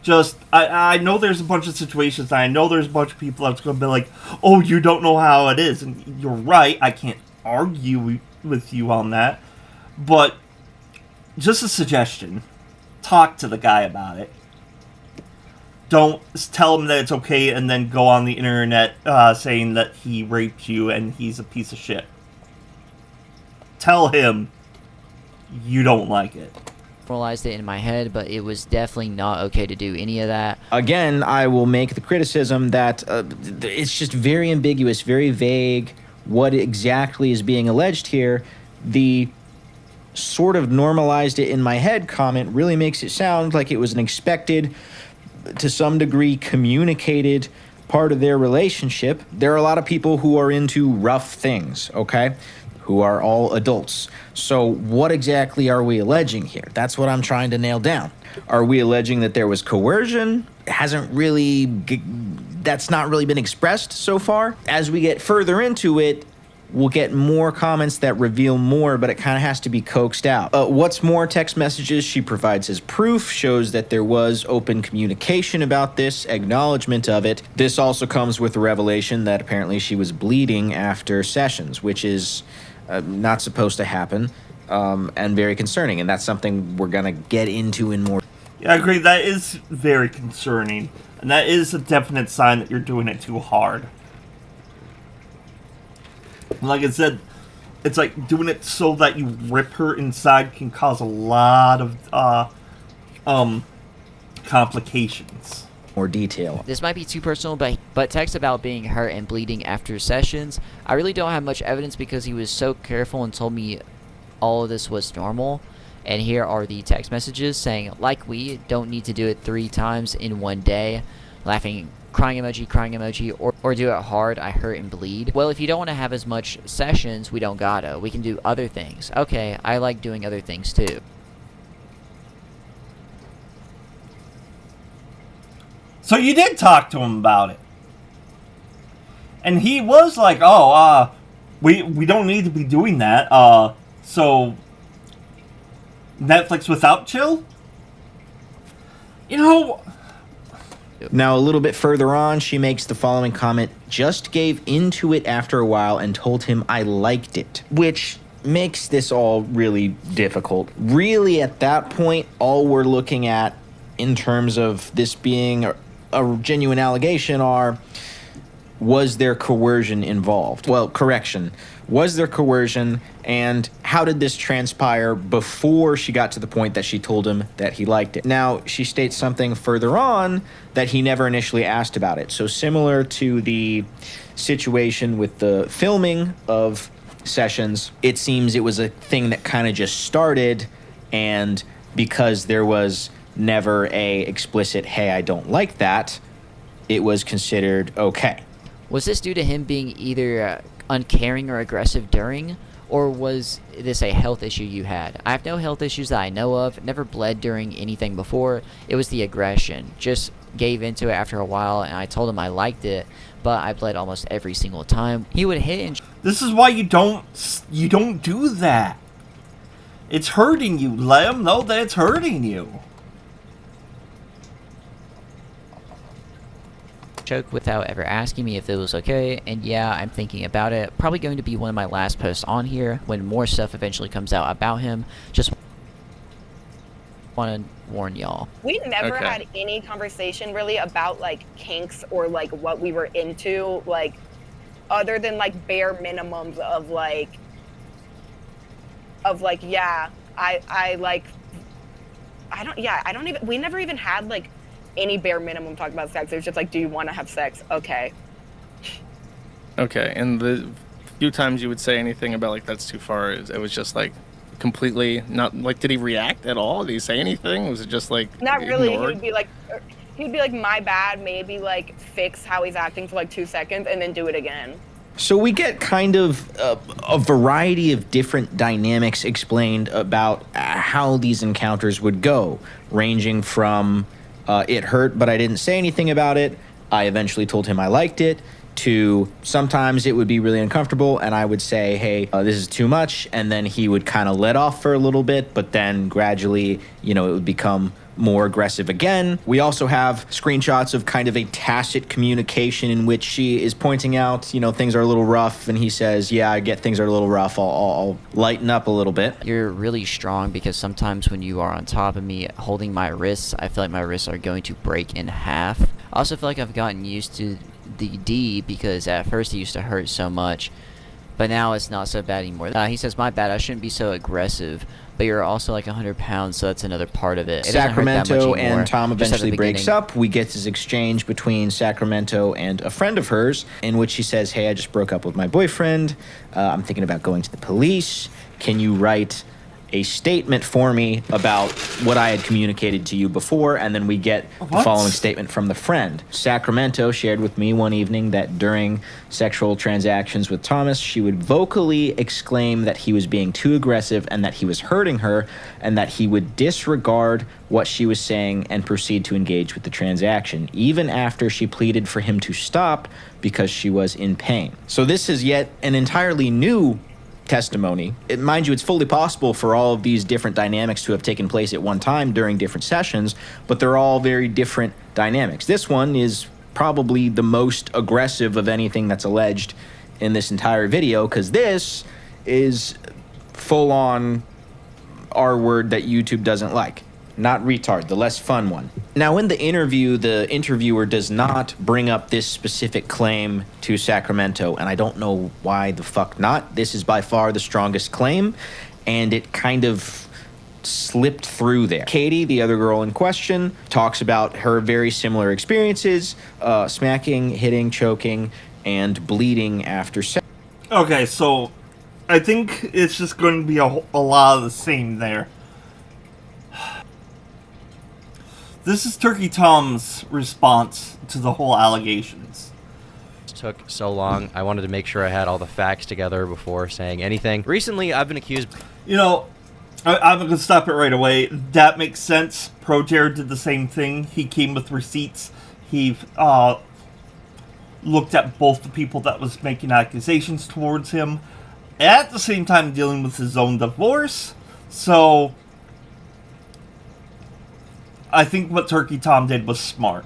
Just, I know there's a bunch of situations, and I know there's a bunch of people that's going to be like, oh, you don't know how it is. And you're right, I can't argue with you on that. But, just a suggestion, talk to the guy about it. Don't tell him that it's okay and then go on the internet saying that he raped you and he's a piece of shit. Tell him you don't like it. Normalized it in my head, but it was definitely not okay to do any of that. Again, I will make the criticism that it's just very ambiguous, very vague what exactly is being alleged here. The sort of normalized it in my head comment really makes it sound like it was an expected, to some degree, communicated part of their relationship. There are a lot of people who are into rough things, okay? Who are all adults. So what exactly are we alleging here? That's what I'm trying to nail down. Are we alleging that there was coercion? That's not really been expressed so far. As we get further into it, we'll get more comments that reveal more, but it kind of has to be coaxed out. What's more, text messages she provides as proof shows that there was open communication about this, acknowledgement of it. This also comes with the revelation that apparently she was bleeding after sessions, which is not supposed to happen, and very concerning, and that's something we're going to get into in more. Yeah, I agree. That is very concerning, and that is a definite sign that you're doing it too hard. Like I said, it's like doing it so that you rip her inside can cause a lot of complications. more detail. This might be too personal, but text about being hurt and bleeding after sessions, I really don't have much evidence because he was so careful and told me all of this was normal. And here are the text messages saying, like, we don't need to do it 3 times in one day. Laughing, crying emoji, or do it hard, I hurt and bleed. Well, if you don't want to have as much sessions, we don't gotta. We can do other things. Okay, I like doing other things too. So you did talk to him about it. And he was like, oh, we don't need to be doing that. So Netflix without chill? You know... Now, a little bit further on, she makes the following comment: just gave into it after a while and told him I liked it, which makes this all really difficult. Really, at that point, all we're looking at in terms of this being a genuine allegation are, was there coercion involved? Well, correction. Was there coercion, and how did this transpire before she got to the point that she told him that he liked it? Now, she states something further on that he never initially asked about it. So similar to the situation with the filming of sessions, it seems it was a thing that kind of just started, and because there was never a explicit, hey, I don't like that, it was considered okay. Was this due to him being either uncaring or aggressive during, or was this a health issue you had? I have no health issues that I know of, never bled during anything before. It was the aggression. Just gave into it after a while, and I told him I liked it, but I bled almost every single time. He would hit and... This is why you don't do that. It's hurting you. Let him know that it's hurting you. choke without ever asking me if it was okay, and yeah, I'm thinking about it. Probably going to be one of my last posts on here when more stuff eventually comes out about him. Just want to warn y'all. We never had any conversation really about like kinks or like what we were into, like other than like bare minimums of yeah, we never even had like any bare minimum talk about sex. It was just like, do you want to have sex? Okay. Okay, and the few times you would say anything about like that's too far, it was just like completely not like. Did he react at all? Did he say anything? Was it just like not really? ignored? He'd be like my bad, maybe like fix how he's acting for like 2 seconds and then do it again. So we get kind of a variety of different dynamics explained about how these encounters would go, ranging from it hurt, but I didn't say anything about it, I eventually told him I liked it, to sometimes it would be really uncomfortable and I would say, hey, this is too much, and then he would kind of let off for a little bit, but then gradually, it would become more aggressive again. We also have screenshots of kind of a tacit communication in which she is pointing out, things are a little rough, and he says, yeah, I get things are a little rough, I'll lighten up a little bit. You're really strong, because sometimes when you are on top of me holding my wrists, I feel like my wrists are going to break in half. I also feel like I've gotten used to the D, because at first it used to hurt so much, but now it's not so bad anymore. He says, my bad, I shouldn't be so aggressive, but you're also like 100 pounds, so that's another part of it. Sacramento and Tom eventually breaks up. We get this exchange between Sacramento and a friend of hers, in which she says, hey, I just broke up with my boyfriend. I'm thinking about going to the police. Can you write a statement for me about what I had communicated to you before? And then we get the following statement from the friend. Sacramento shared with me one evening that during sexual transactions with Thomas, she would vocally exclaim that he was being too aggressive and that he was hurting her, and that he would disregard what she was saying and proceed to engage with the transaction, even after she pleaded for him to stop because she was in pain. So this is yet an entirely new testimony. Mind you, it's fully possible for all of these different dynamics to have taken place at one time during different sessions, but they're all very different dynamics. This one is probably the most aggressive of anything that's alleged in this entire video, because this is full-on R word that YouTube doesn't like. Not retard, the less fun one. Now, in the interview, the interviewer does not bring up this specific claim to Sacramento, and I don't know why the fuck not. This is by far the strongest claim, and it kind of slipped through there. Katie, the other girl in question, talks about her very similar experiences, smacking, hitting, choking, and bleeding after sex. Okay, so I think it's just going to be a lot of the same there. This is Turkey Tom's response to the whole allegations. Took so long. I wanted to make sure I had all the facts together before saying anything. Recently, I've been accused... You know, I'm going to stop it right away. That makes sense. Pro Jared did the same thing. He came with receipts. He looked at both the people that was making accusations towards him, at the same time dealing with his own divorce. So I think what Turkey Tom did was smart.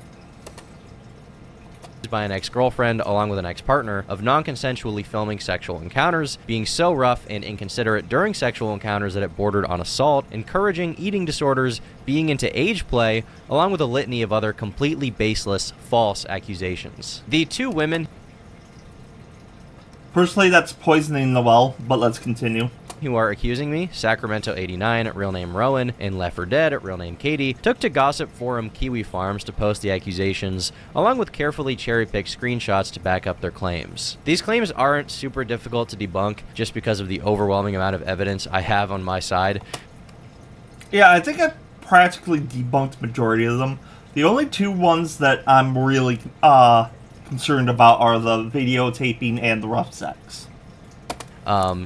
By an ex-girlfriend along with an ex-partner of non-consensually filming sexual encounters, being so rough and inconsiderate during sexual encounters that it bordered on assault, encouraging eating disorders, being into age play, along with a litany of other completely baseless, false accusations. The two women... Personally, that's poisoning the well, but let's continue. Who are accusing me, Sacramento 89, real name Rowan, and Left 4 Dead, real name Katie, took to gossip forum Kiwi Farms to post the accusations, along with carefully cherry-picked screenshots to back up their claims. These claims aren't super difficult to debunk just because of the overwhelming amount of evidence I have on my side. Yeah, I think I practically debunked majority of them. The only two ones that I'm really concerned about are the videotaping and the rough sex.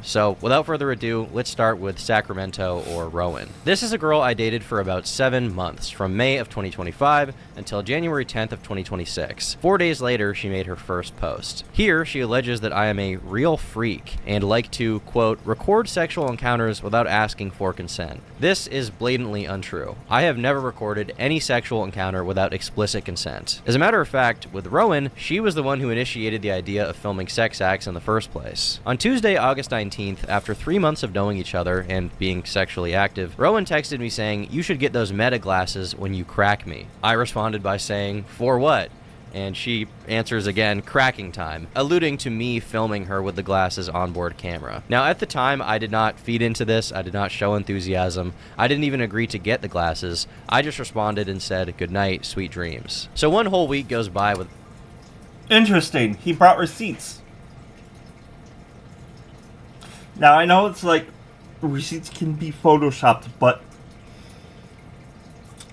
So without further ado, let's start with Sacramento or Rowan. This is a girl I dated for about 7 months, from May of 2025 until January 10th of 2026. 4 days later, she made her first post. Here, she alleges that I am a real freak and like to, quote, record sexual encounters without asking for consent. This is blatantly untrue. I have never recorded any sexual encounter without explicit consent. As a matter of fact, with Rowan, she was the one who initiated the idea of filming sex acts in the first place. On Tuesday, August 19th, after 3 months of knowing each other and being sexually active, Rowan texted me saying, "You should get those meta glasses when you crack me." I responded by saying, "For what?" And she answers again, "Cracking time," alluding to me filming her with the glasses onboard camera. Now, at the time, I did not feed into this. I did not show enthusiasm. I didn't even agree to get the glasses. I just responded and said, "Good night, sweet dreams." So 1 whole week goes by with... Interesting. He brought receipts. Now, I know it's like receipts can be photoshopped, but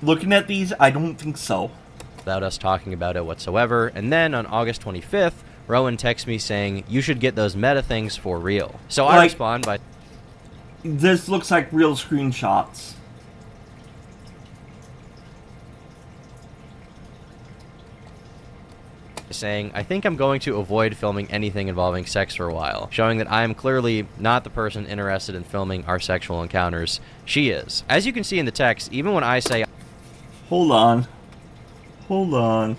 looking at these, I don't think so. Without us talking about it whatsoever. And then on August 25th, Rowan texts me saying, "You should get those meta things for real." So I respond by... This looks like real screenshots. saying, "I think I'm going to avoid filming anything involving sex for a while," showing that I am clearly not the person interested in filming our sexual encounters. She is. As you can see in the text, even when I say... Hold on. Hold on.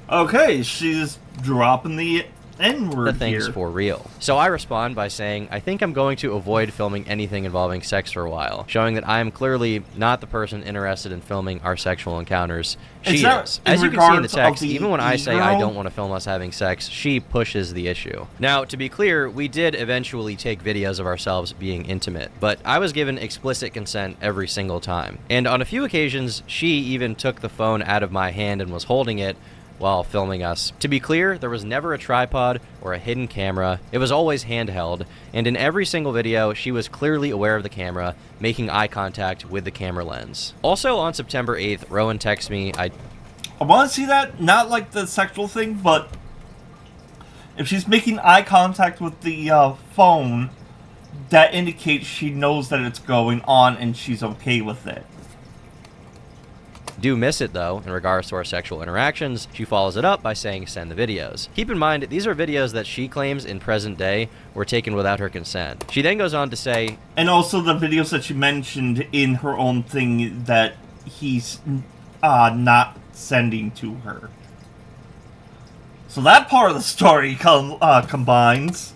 Okay, she's dropping the N-word the things here. For real. So I respond by saying, "I think I'm going to avoid filming anything involving sex for a while," showing that I am clearly not the person interested in filming our sexual encounters. She is. As you can see in the text, even when I say I don't want to film us having sex, she pushes the issue. Now, to be clear, we did eventually take videos of ourselves being intimate, but I was given explicit consent every single time. And on a few occasions, she even took the phone out of my hand and was holding it while filming us. To be clear, there was never a tripod or a hidden camera. It was always handheld, and in every single video, she was clearly aware of the camera, making eye contact with the camera lens. Also, on September 8th, Rowan texts me, I want to see that, not like the sexual thing, but if she's making eye contact with the phone, that indicates she knows that it's going on and she's okay with it. do miss it, though, in regards to our sexual interactions. She follows it up by saying, "Send the videos." Keep in mind, these are videos that she claims in present day were taken without her consent. She then goes on to say... And also the videos that she mentioned in her own thing that he's not sending to her. So that part of the story combines.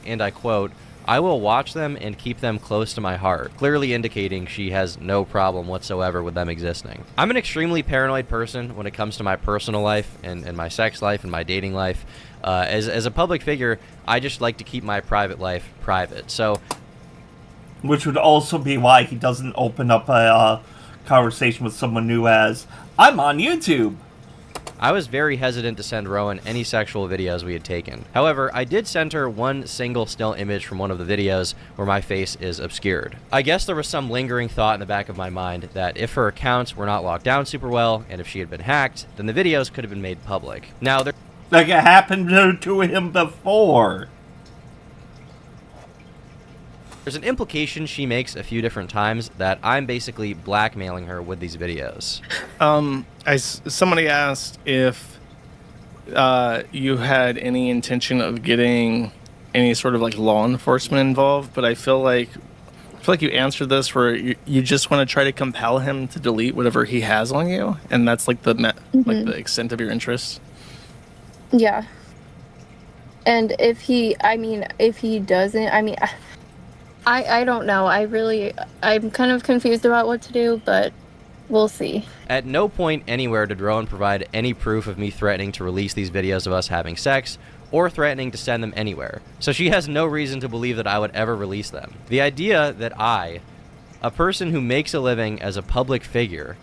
And I quote, "I will watch them and keep them close to my heart," clearly indicating she has no problem whatsoever with them existing. I'm an extremely paranoid person when it comes to my personal life and my sex life and my dating life. As a public figure, I just like to keep my private life private. So Which would also be why he doesn't open up a conversation with someone new as, I'm on YouTube. I was very hesitant to send Rowan any sexual videos we had taken. However, I did send her one single still image from one of the videos where my face is obscured. I guess there was some lingering thought in the back of my mind that if her accounts were not locked down super well, and if she had been hacked, then the videos could have been made public. Now, like it happened to him before. there's an implication she makes a few different times that I'm basically blackmailing her with these videos. Somebody asked if you had any intention of getting any sort of like law enforcement involved, but I feel like you answered this where you just want to try to compel him to delete whatever he has on you, and that's like like the extent of your interest. Yeah. And if he doesn't, I don't know. I'm kind of confused about what to do, but we'll see. At no point anywhere did Rowan provide any proof of me threatening to release these videos of us having sex, or threatening to send them anywhere. So she has no reason to believe that I would ever release them. The idea that I, a person who makes a living as a public figure,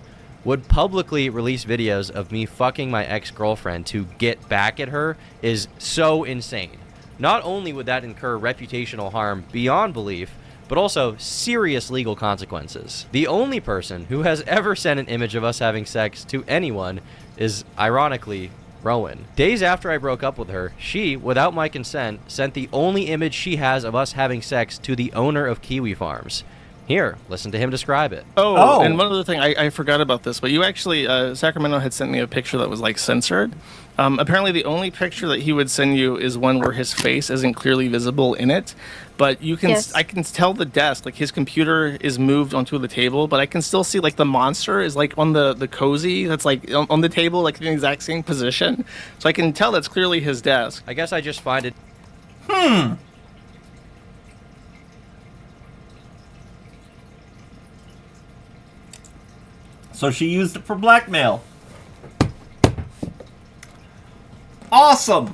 would publicly release videos of me fucking my ex-girlfriend to get back at her is so insane. Not only would that incur reputational harm beyond belief, but also serious legal consequences. The only person who has ever sent an image of us having sex to anyone is, ironically, Rowan. Days after I broke up with her, she, without my consent, sent the only image she has of us having sex to the owner of Kiwi Farms. Here, listen to him describe it. Oh, and one other thing, I forgot about this, but you actually, Sacramento had sent me a picture that was like censored. Apparently the only picture that he would send you is one where his face isn't clearly visible in it, but you can, I can tell the desk, like his computer is moved onto the table, but I can still see like the monster is like on the cozy that's like on the table, like in the exact same position. So I can tell that's clearly his desk. I guess I just find it... So she used it for blackmail. Awesome!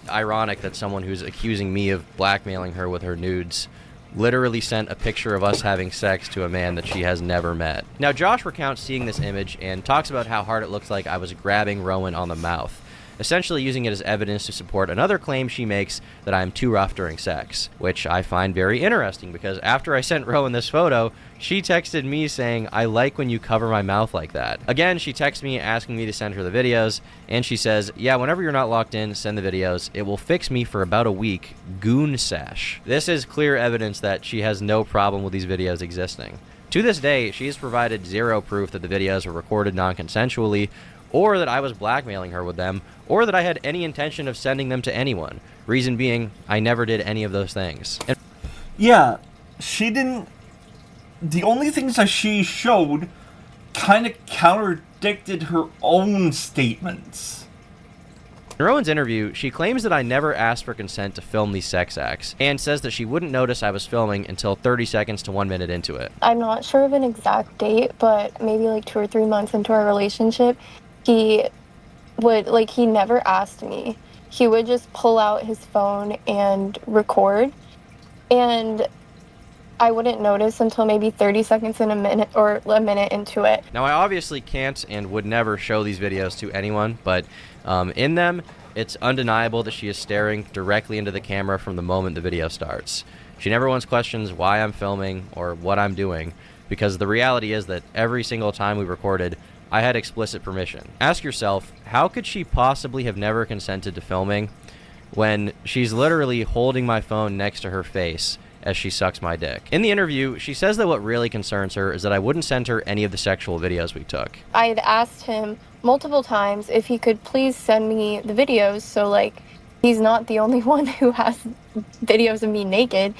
ironic that someone who's accusing me of blackmailing her with her nudes literally sent a picture of us having sex to a man that she has never met. Now, Josh recounts seeing this image and talks about how hard it looks like I was grabbing Rowan on the mouth, essentially using it as evidence to support another claim she makes that I'm too rough during sex, which I find very interesting because after I sent Rowan this photo, she texted me saying, "I like when you cover my mouth like that." Again, she texts me asking me to send her the videos, and she says, "Yeah, whenever you're not locked in, send the videos. It will fix me for about a week. Goon sesh." This is clear evidence that she has no problem with these videos existing. To this day, she has provided zero proof that the videos were recorded non-consensually, or that I was blackmailing her with them, or that I had any intention of sending them to anyone. Reason being, I never did any of those things. Yeah, she didn't... The only things that she showed kind of contradicted her own statements. In Rowan's interview, she claims that I never asked for consent to film these sex acts, and says that she wouldn't notice I was filming until 30 seconds to 1 minute into it. I'm not sure of an exact date, but maybe like 2 or 3 months into our relationship, he never asked me. He would just pull out his phone and record, and I wouldn't notice until maybe 30 seconds in a minute or a minute into it. Now, I obviously can't and would never show these videos to anyone, but in them, it's undeniable that she is staring directly into the camera from the moment the video starts. She never once questions why I'm filming or what I'm doing, because the reality is that every single time we recorded, I had explicit permission. Ask yourself, how could she possibly have never consented to filming when she's literally holding my phone next to her face as she sucks my dick? In the interview, she says that what really concerns her is that I wouldn't send her any of the sexual videos we took. I had asked him multiple times if he could please send me the videos, so like he's not the only one who has videos of me naked,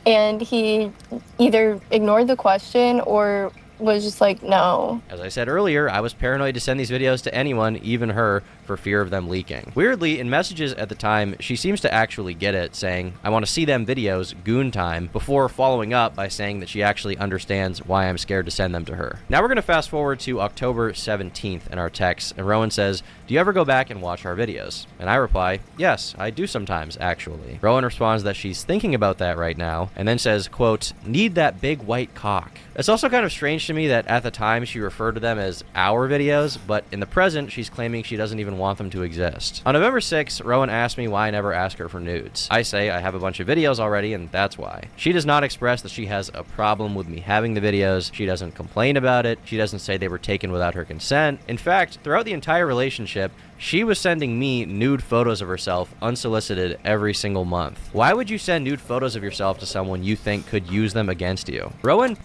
and he either ignored the question or was just like, no. As I said earlier, I was paranoid to send these videos to anyone, even her, for fear of them leaking. Weirdly, in messages at the time, she seems to actually get it, saying, "I want to see them videos, goon time," before following up by saying that she actually understands why I'm scared to send them to her. Now we're going to fast forward to October 17th in our text, and Rowan says, "Do you ever go back and watch our videos?" And I reply, "Yes, I do sometimes, actually." Rowan responds that she's thinking about that right now, and then says, quote, "Need that big white cock." It's also kind of strange to me that at the time she referred to them as our videos, but in the present she's claiming she doesn't even want them to exist. On November 6th, Rowan asked me why I never ask her for nudes. I say I have a bunch of videos already and that's why. She does not express that she has a problem with me having the videos. She doesn't complain about it. She doesn't say they were taken without her consent. In fact, throughout the entire relationship, she was sending me nude photos of herself unsolicited every single month. Why would you send nude photos of yourself to someone you think could use them against you? Rowan?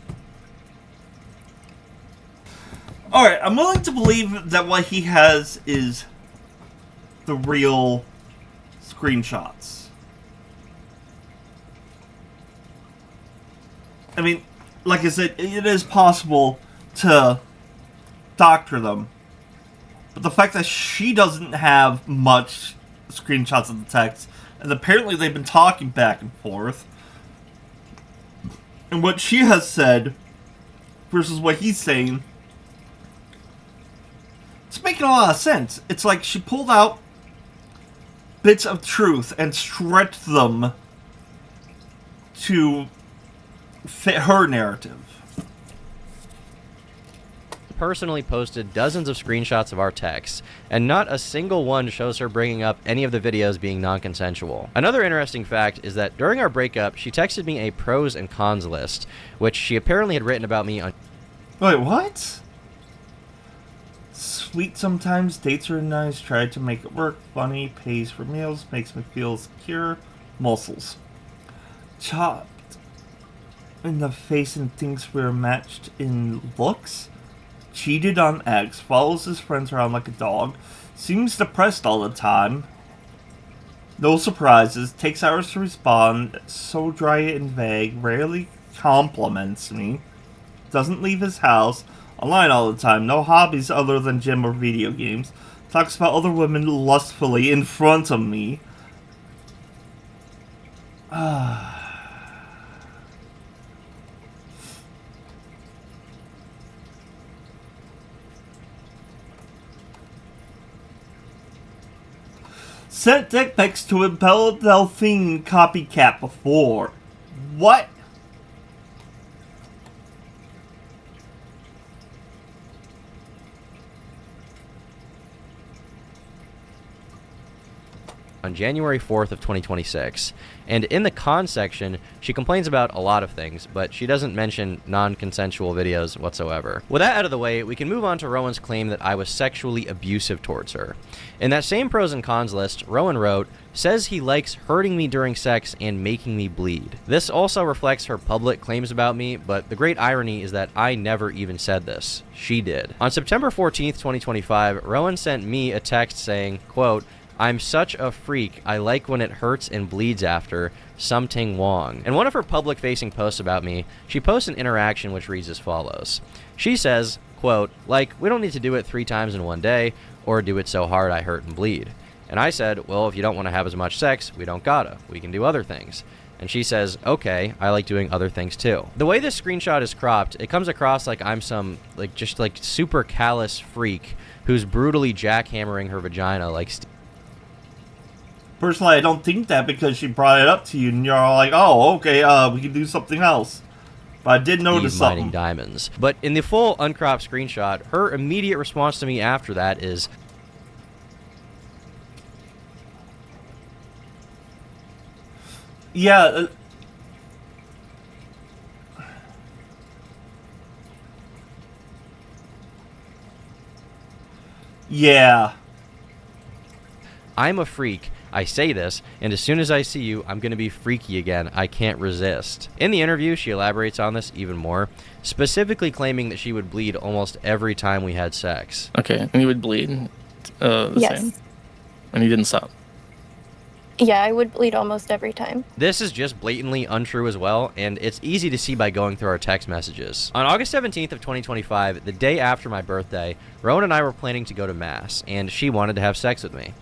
Alright, I'm willing to believe that what he has is the real screenshots. I mean, like I said, it is possible to doctor them. But the fact that she doesn't have much screenshots of the text, and apparently they've been talking back and forth, and what she has said versus what he's saying, it's making a lot of sense. It's like she pulled out bits of truth and stretched them to fit her narrative. Personally posted dozens of screenshots of our texts, and not a single one shows her bringing up any of the videos being non-consensual. Another interesting fact is that during our breakup, she texted me a pros and cons list, which she apparently had written about me on... Wait, what? Sweet sometimes, dates are nice, try to make it work, funny, pays for meals, makes me feel secure, muscles. Chopped in the face and thinks we're matched in looks? Cheated on ex, follows his friends around like a dog, seems depressed all the time. No surprises, takes hours to respond, so dry and vague, rarely compliments me, doesn't leave his house, online all the time, no hobbies other than gym or video games, talks about other women lustfully in front of me. Sent dick pics to a Belle Delphine copycat before. What? On January 4th of 2026, and in the con section, she complains about a lot of things, but she doesn't mention non-consensual videos whatsoever. With that out of the way, we can move on to Rowan's claim that I was sexually abusive towards her. In that same pros and cons list, Rowan wrote, "Says he likes hurting me during sex and making me bleed." This also reflects her public claims about me, but the great irony is that I never even said this. She did. On September 14th, 2025, Rowan sent me a text saying, quote, "I'm such a freak. I like when it hurts and bleeds after. Something Wong." In one of her public-facing posts about me, she posts an interaction which reads as follows. She says, quote, "Like, we don't need to do it 3 times in one day, or do it so hard I hurt and bleed." And I said, "Well, if you don't want to have as much sex, we don't gotta. We can do other things." And she says, "Okay, I like doing other things too." The way this screenshot is cropped, it comes across like I'm some, just super callous freak who's brutally jackhammering her vagina like... Personally, I don't think that because she brought it up to you and you're all like, oh, okay, we can do something else. But I did notice something. Mining diamonds. But in the full uncropped screenshot, her immediate response to me after that is... Yeah. Yeah. "I'm a freak. I say this, and as soon as I see you, I'm going to be freaky again. I can't resist." In the interview, she elaborates on this even more, specifically claiming that she would bleed almost every time we had sex. Okay, and you would bleed the Yes. same? And you didn't stop? Yeah, I would bleed almost every time. This is just blatantly untrue as well, and it's easy to see by going through our text messages. On August 17th of 2025, the day after my birthday, Rowan and I were planning to go to Mass, and she wanted to have sex with me.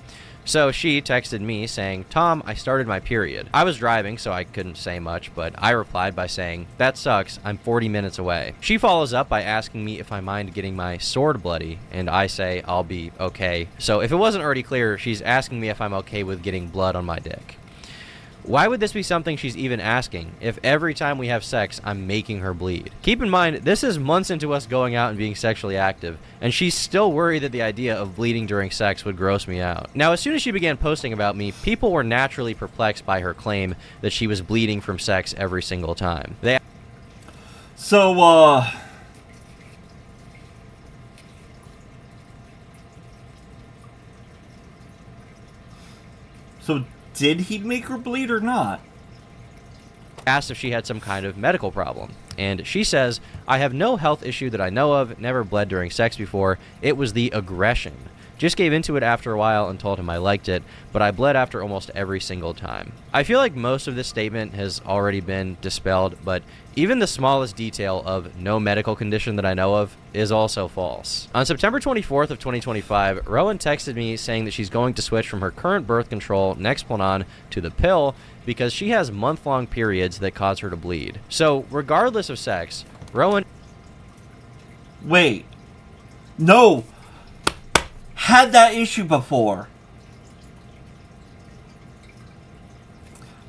So she texted me saying, "Tom, I started my period." I was driving, so I couldn't say much, but I replied by saying, "That sucks, I'm 40 minutes away." She follows up by asking me if I mind getting my sword bloody, and I say I'll be okay. So if it wasn't already clear, she's asking me if I'm okay with getting blood on my dick. Why would this be something she's even asking if every time we have sex, I'm making her bleed? Keep in mind, this is months into us going out and being sexually active, and she's still worried that the idea of bleeding during sex would gross me out. Now, as soon as she began posting about me, people were naturally perplexed by her claim that she was bleeding from sex every single time. So, So, did he make her bleed or not? Asked if she had some kind of medical problem, and she says, "I have no health issue that I know of, never bled during sex before. It was the aggression. Just gave into it after a while and told him I liked it, but I bled after almost every single time." I feel like most of this statement has already been dispelled, but even the smallest detail of no medical condition that I know of is also false. On September 24th of 2025, Rowan texted me saying that she's going to switch from her current birth control, Nexplanon, to the pill because she has month-long periods that cause her to bleed. So, regardless of sex, Rowan... Wait. No! Had that issue before.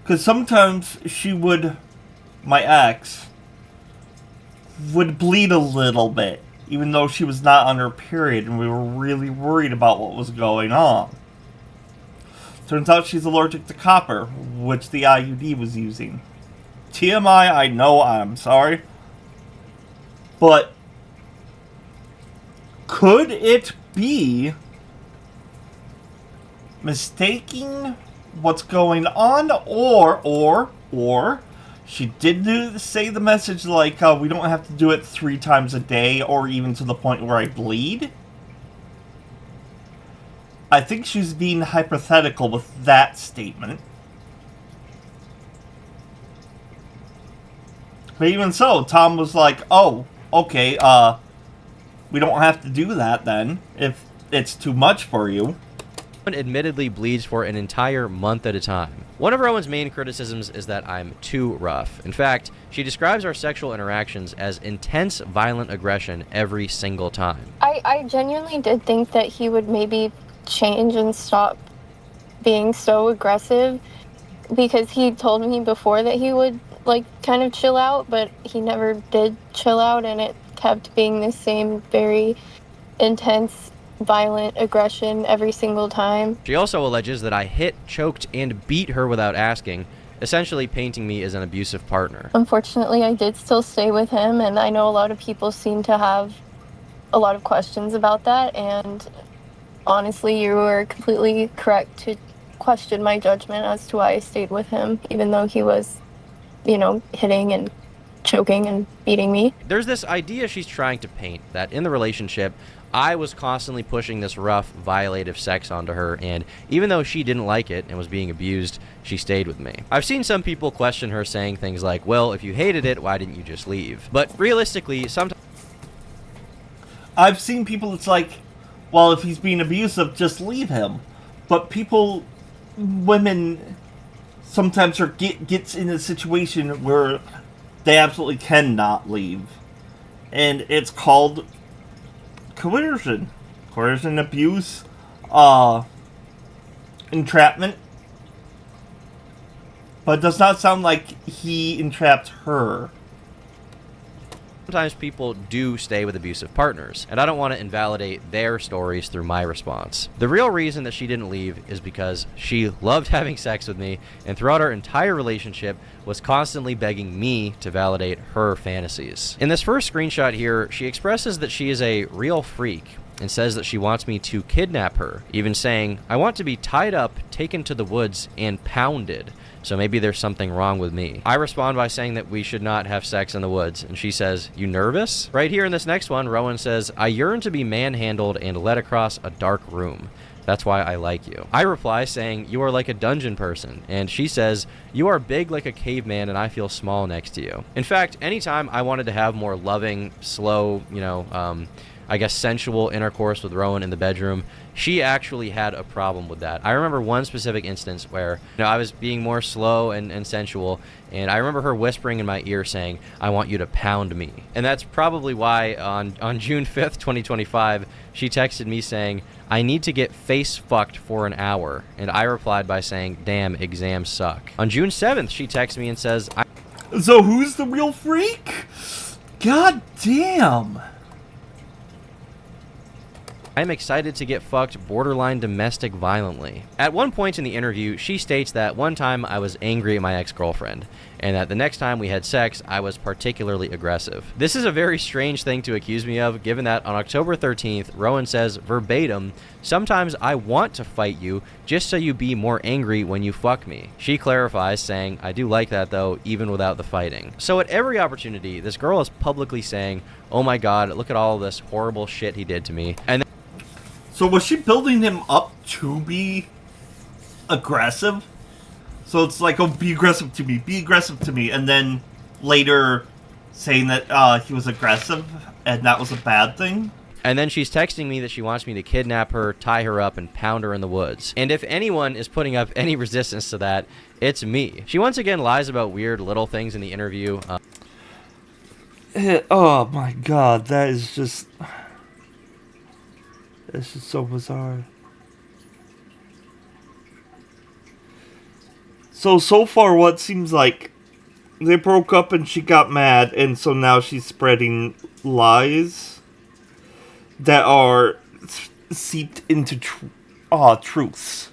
Because sometimes she would, my ex, would bleed a little bit, even though she was not on her period, and we were really worried about what was going on. Turns out she's allergic to copper, which the IUD was using. TMI, I know, I'm sorry. But could it be mistaking what's going on, or she did say the message like, we don't have to do it 3 times a day, or even to the point where I bleed? I think she's being hypothetical with that statement. But even so, Tom was like, "Oh, okay, we don't have to do that then, if it's too much for you." Admittedly bleeds for an entire month at a time. One of Rowan's main criticisms is that I'm too rough. In fact, she describes our sexual interactions as intense, violent aggression every single time. I genuinely did think that he would maybe change and stop being so aggressive, because he told me before that he would like kind of chill out, but he never did chill out, and it kept being the same very intense, violent aggression every single time. She also alleges that I hit, choked, and beat her without asking, essentially painting me as an abusive partner. Unfortunately, I did still stay with him, and I know a lot of people seem to have a lot of questions about that, and honestly, you were completely correct to question my judgment as to why I stayed with him, even though he was, hitting and choking and beating me. There's this idea she's trying to paint that in the relationship, I was constantly pushing this rough, violative sex onto her, and even though she didn't like it and was being abused, she stayed with me. I've seen some people question her saying things like, "Well, if you hated it, why didn't you just leave?" But realistically, sometimes I've seen people, it's like, well, if he's being abusive, just leave him. But women sometimes gets in a situation where they absolutely cannot leave. And it's called coercion, abuse, entrapment. But it does not sound like he entrapped her. sometimes people do stay with abusive partners, and I don't want to invalidate their stories through my response. The real reason that she didn't leave is because she loved having sex with me, and throughout our entire relationship was constantly begging me to validate her fantasies. In this first screenshot here, she expresses that she is a real freak and says that she wants me to kidnap her, even saying, "I want to be tied up, taken to the woods, and pounded. So maybe there's something wrong with me." I respond by saying that we should not have sex in the woods, and she says, "You nervous?" Right here in this next one, Rowan says, "I yearn to be manhandled and led across a dark room." That's why I like you. I reply saying, you are like a dungeon person. And she says, you are big like a caveman and I feel small next to you. In fact, anytime I wanted to have more loving, slow, I guess sensual intercourse with Rowan in the bedroom, she actually had a problem with that. I remember one specific instance where I was being more slow and sensual, and I remember her whispering in my ear saying, I want you to pound me. And that's probably why on June 5th, 2025, she texted me saying, I need to get face fucked for an hour. And I replied by saying, damn, exams suck. On June 7th, she texts me and says, So who's the real freak? God damn. I'm excited to get fucked borderline domestic violently. At one point in the interview, she states that one time I was angry at my ex-girlfriend, and that the next time we had sex, I was particularly aggressive. This is a very strange thing to accuse me of, given that on October 13th, Rowan says verbatim, sometimes I want to fight you just so you be more angry when you fuck me. She clarifies saying, I do like that though, even without the fighting. So at every opportunity, this girl is publicly saying, oh my god, look at all this horrible shit he did to me. And So was she building him up to be aggressive? So it's like, oh, be aggressive to me, and then later saying that he was aggressive and that was a bad thing? And then she's texting me that she wants me to kidnap her, tie her up, and pound her in the woods. And if anyone is putting up any resistance to that, it's me. She once again lies about weird little things in the interview. Oh my god, that is just... This is so bizarre. So far what seems like they broke up and she got mad, and so now she's spreading lies that are seeped into truths.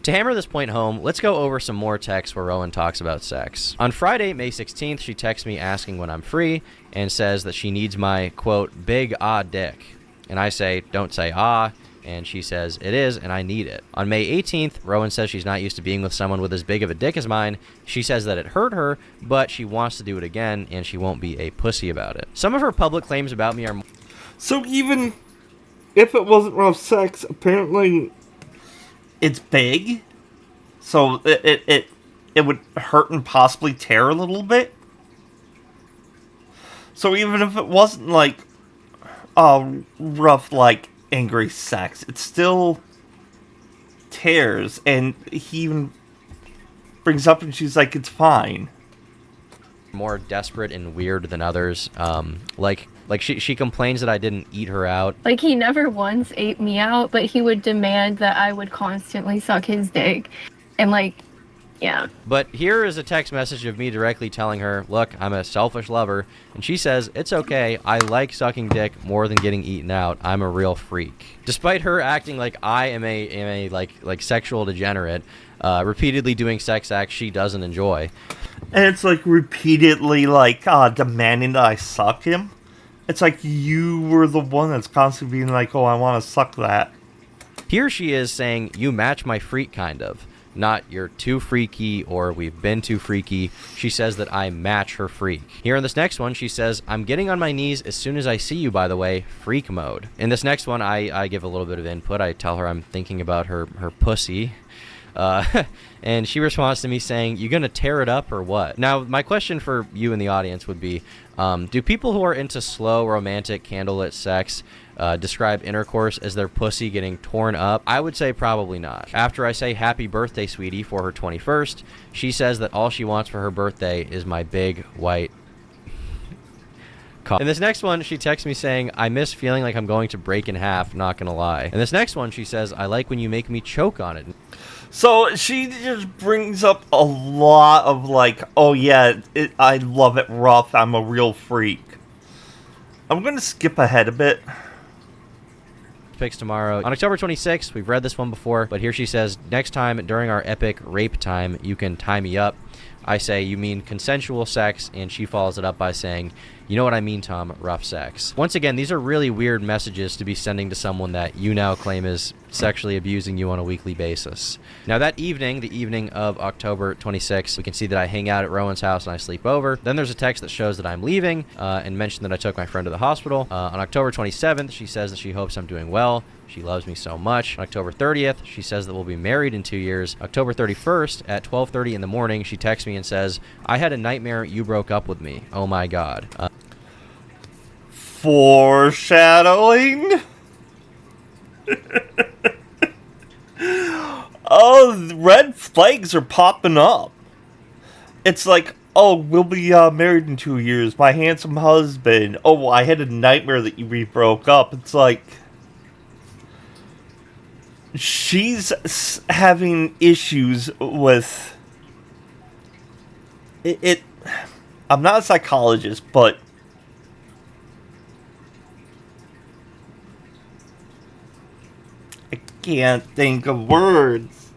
To hammer this point home, let's go over some more texts where Rowan talks about sex. On Friday, May 16th, she texts me asking when I'm free and says that she needs my, quote, big dick. And I say, don't say and she says, it is, and I need it. On May 18th, Rowan says she's not used to being with someone with as big of a dick as mine. She says that it hurt her, but she wants to do it again, and she won't be a pussy about it. Some of her public claims about me are... So even if it wasn't rough sex, apparently it's big. So it would hurt and possibly tear a little bit. So even if it wasn't like rough, like angry sex, it still tears, and he even brings up and she's like, it's fine. More desperate and weird than others. Like she complains that I didn't eat her out. Like, he never once ate me out, but he would demand that I would constantly suck his dick. And, like, yeah. But here is a text message of me directly telling her, look, I'm a selfish lover. And she says, it's okay. I like sucking dick more than getting eaten out. I'm a real freak. Despite her acting like I am a like sexual degenerate, repeatedly doing sex acts she doesn't enjoy. And it's like repeatedly like demanding that I suck him. It's like you were the one that's constantly being like, oh, I want to suck that. Here she is saying, you match my freak, kind of. Not you're too freaky or we've been too freaky. She says that I match her freak. Here in this next one, she says, I'm getting on my knees as soon as I see you, by the way, freak mode. In this next one, I give a little bit of input. I tell her I'm thinking about her pussy. And she responds to me saying, you gonna tear it up or what? Now, my question for you in the audience would be, do people who are into slow, romantic, candlelit sex describe intercourse as their pussy getting torn up? I would say probably not. After I say happy birthday, sweetie, for her 21st, she says that all she wants for her birthday is my big, white cock. In this next one, she texts me saying, I miss feeling like I'm going to break in half, not gonna lie. In this next one, she says, I like when you make me choke on it. So she just brings up a lot of like, oh yeah, I love it rough, I'm a real freak. I'm going to skip ahead a bit. Picks tomorrow. On October 26th, we've read this one before, but here she says, next time during our epic rape time, you can tie me up. I say, you mean consensual sex? And she follows it up by saying, You know what I mean, Tom, rough sex. Once again, these are really weird messages to be sending to someone that you now claim is sexually abusing you on a weekly basis. Now that evening, the evening of October 26th, we can see that I hang out at Rowan's house and I sleep over. Then there's a text that shows that I'm leaving and mentioned that I took my friend to the hospital. On October 27th, she says that she hopes I'm doing well. She loves me so much. On October 30th, she says that we'll be married in 2 years. October 31st at 12:30 in the morning, she texts me and says, I had a nightmare you broke up with me. Oh my God. Foreshadowing? Oh, red flags are popping up. It's like, oh, we'll be married in 2 years. My handsome husband. Oh, I had a nightmare that we broke up. It's like, she's having issues with it. I'm not a psychologist, but I can't think of words.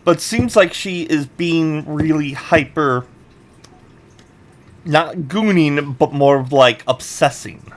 But it seems like she is being really hyper, not gooning, but more of like obsessing.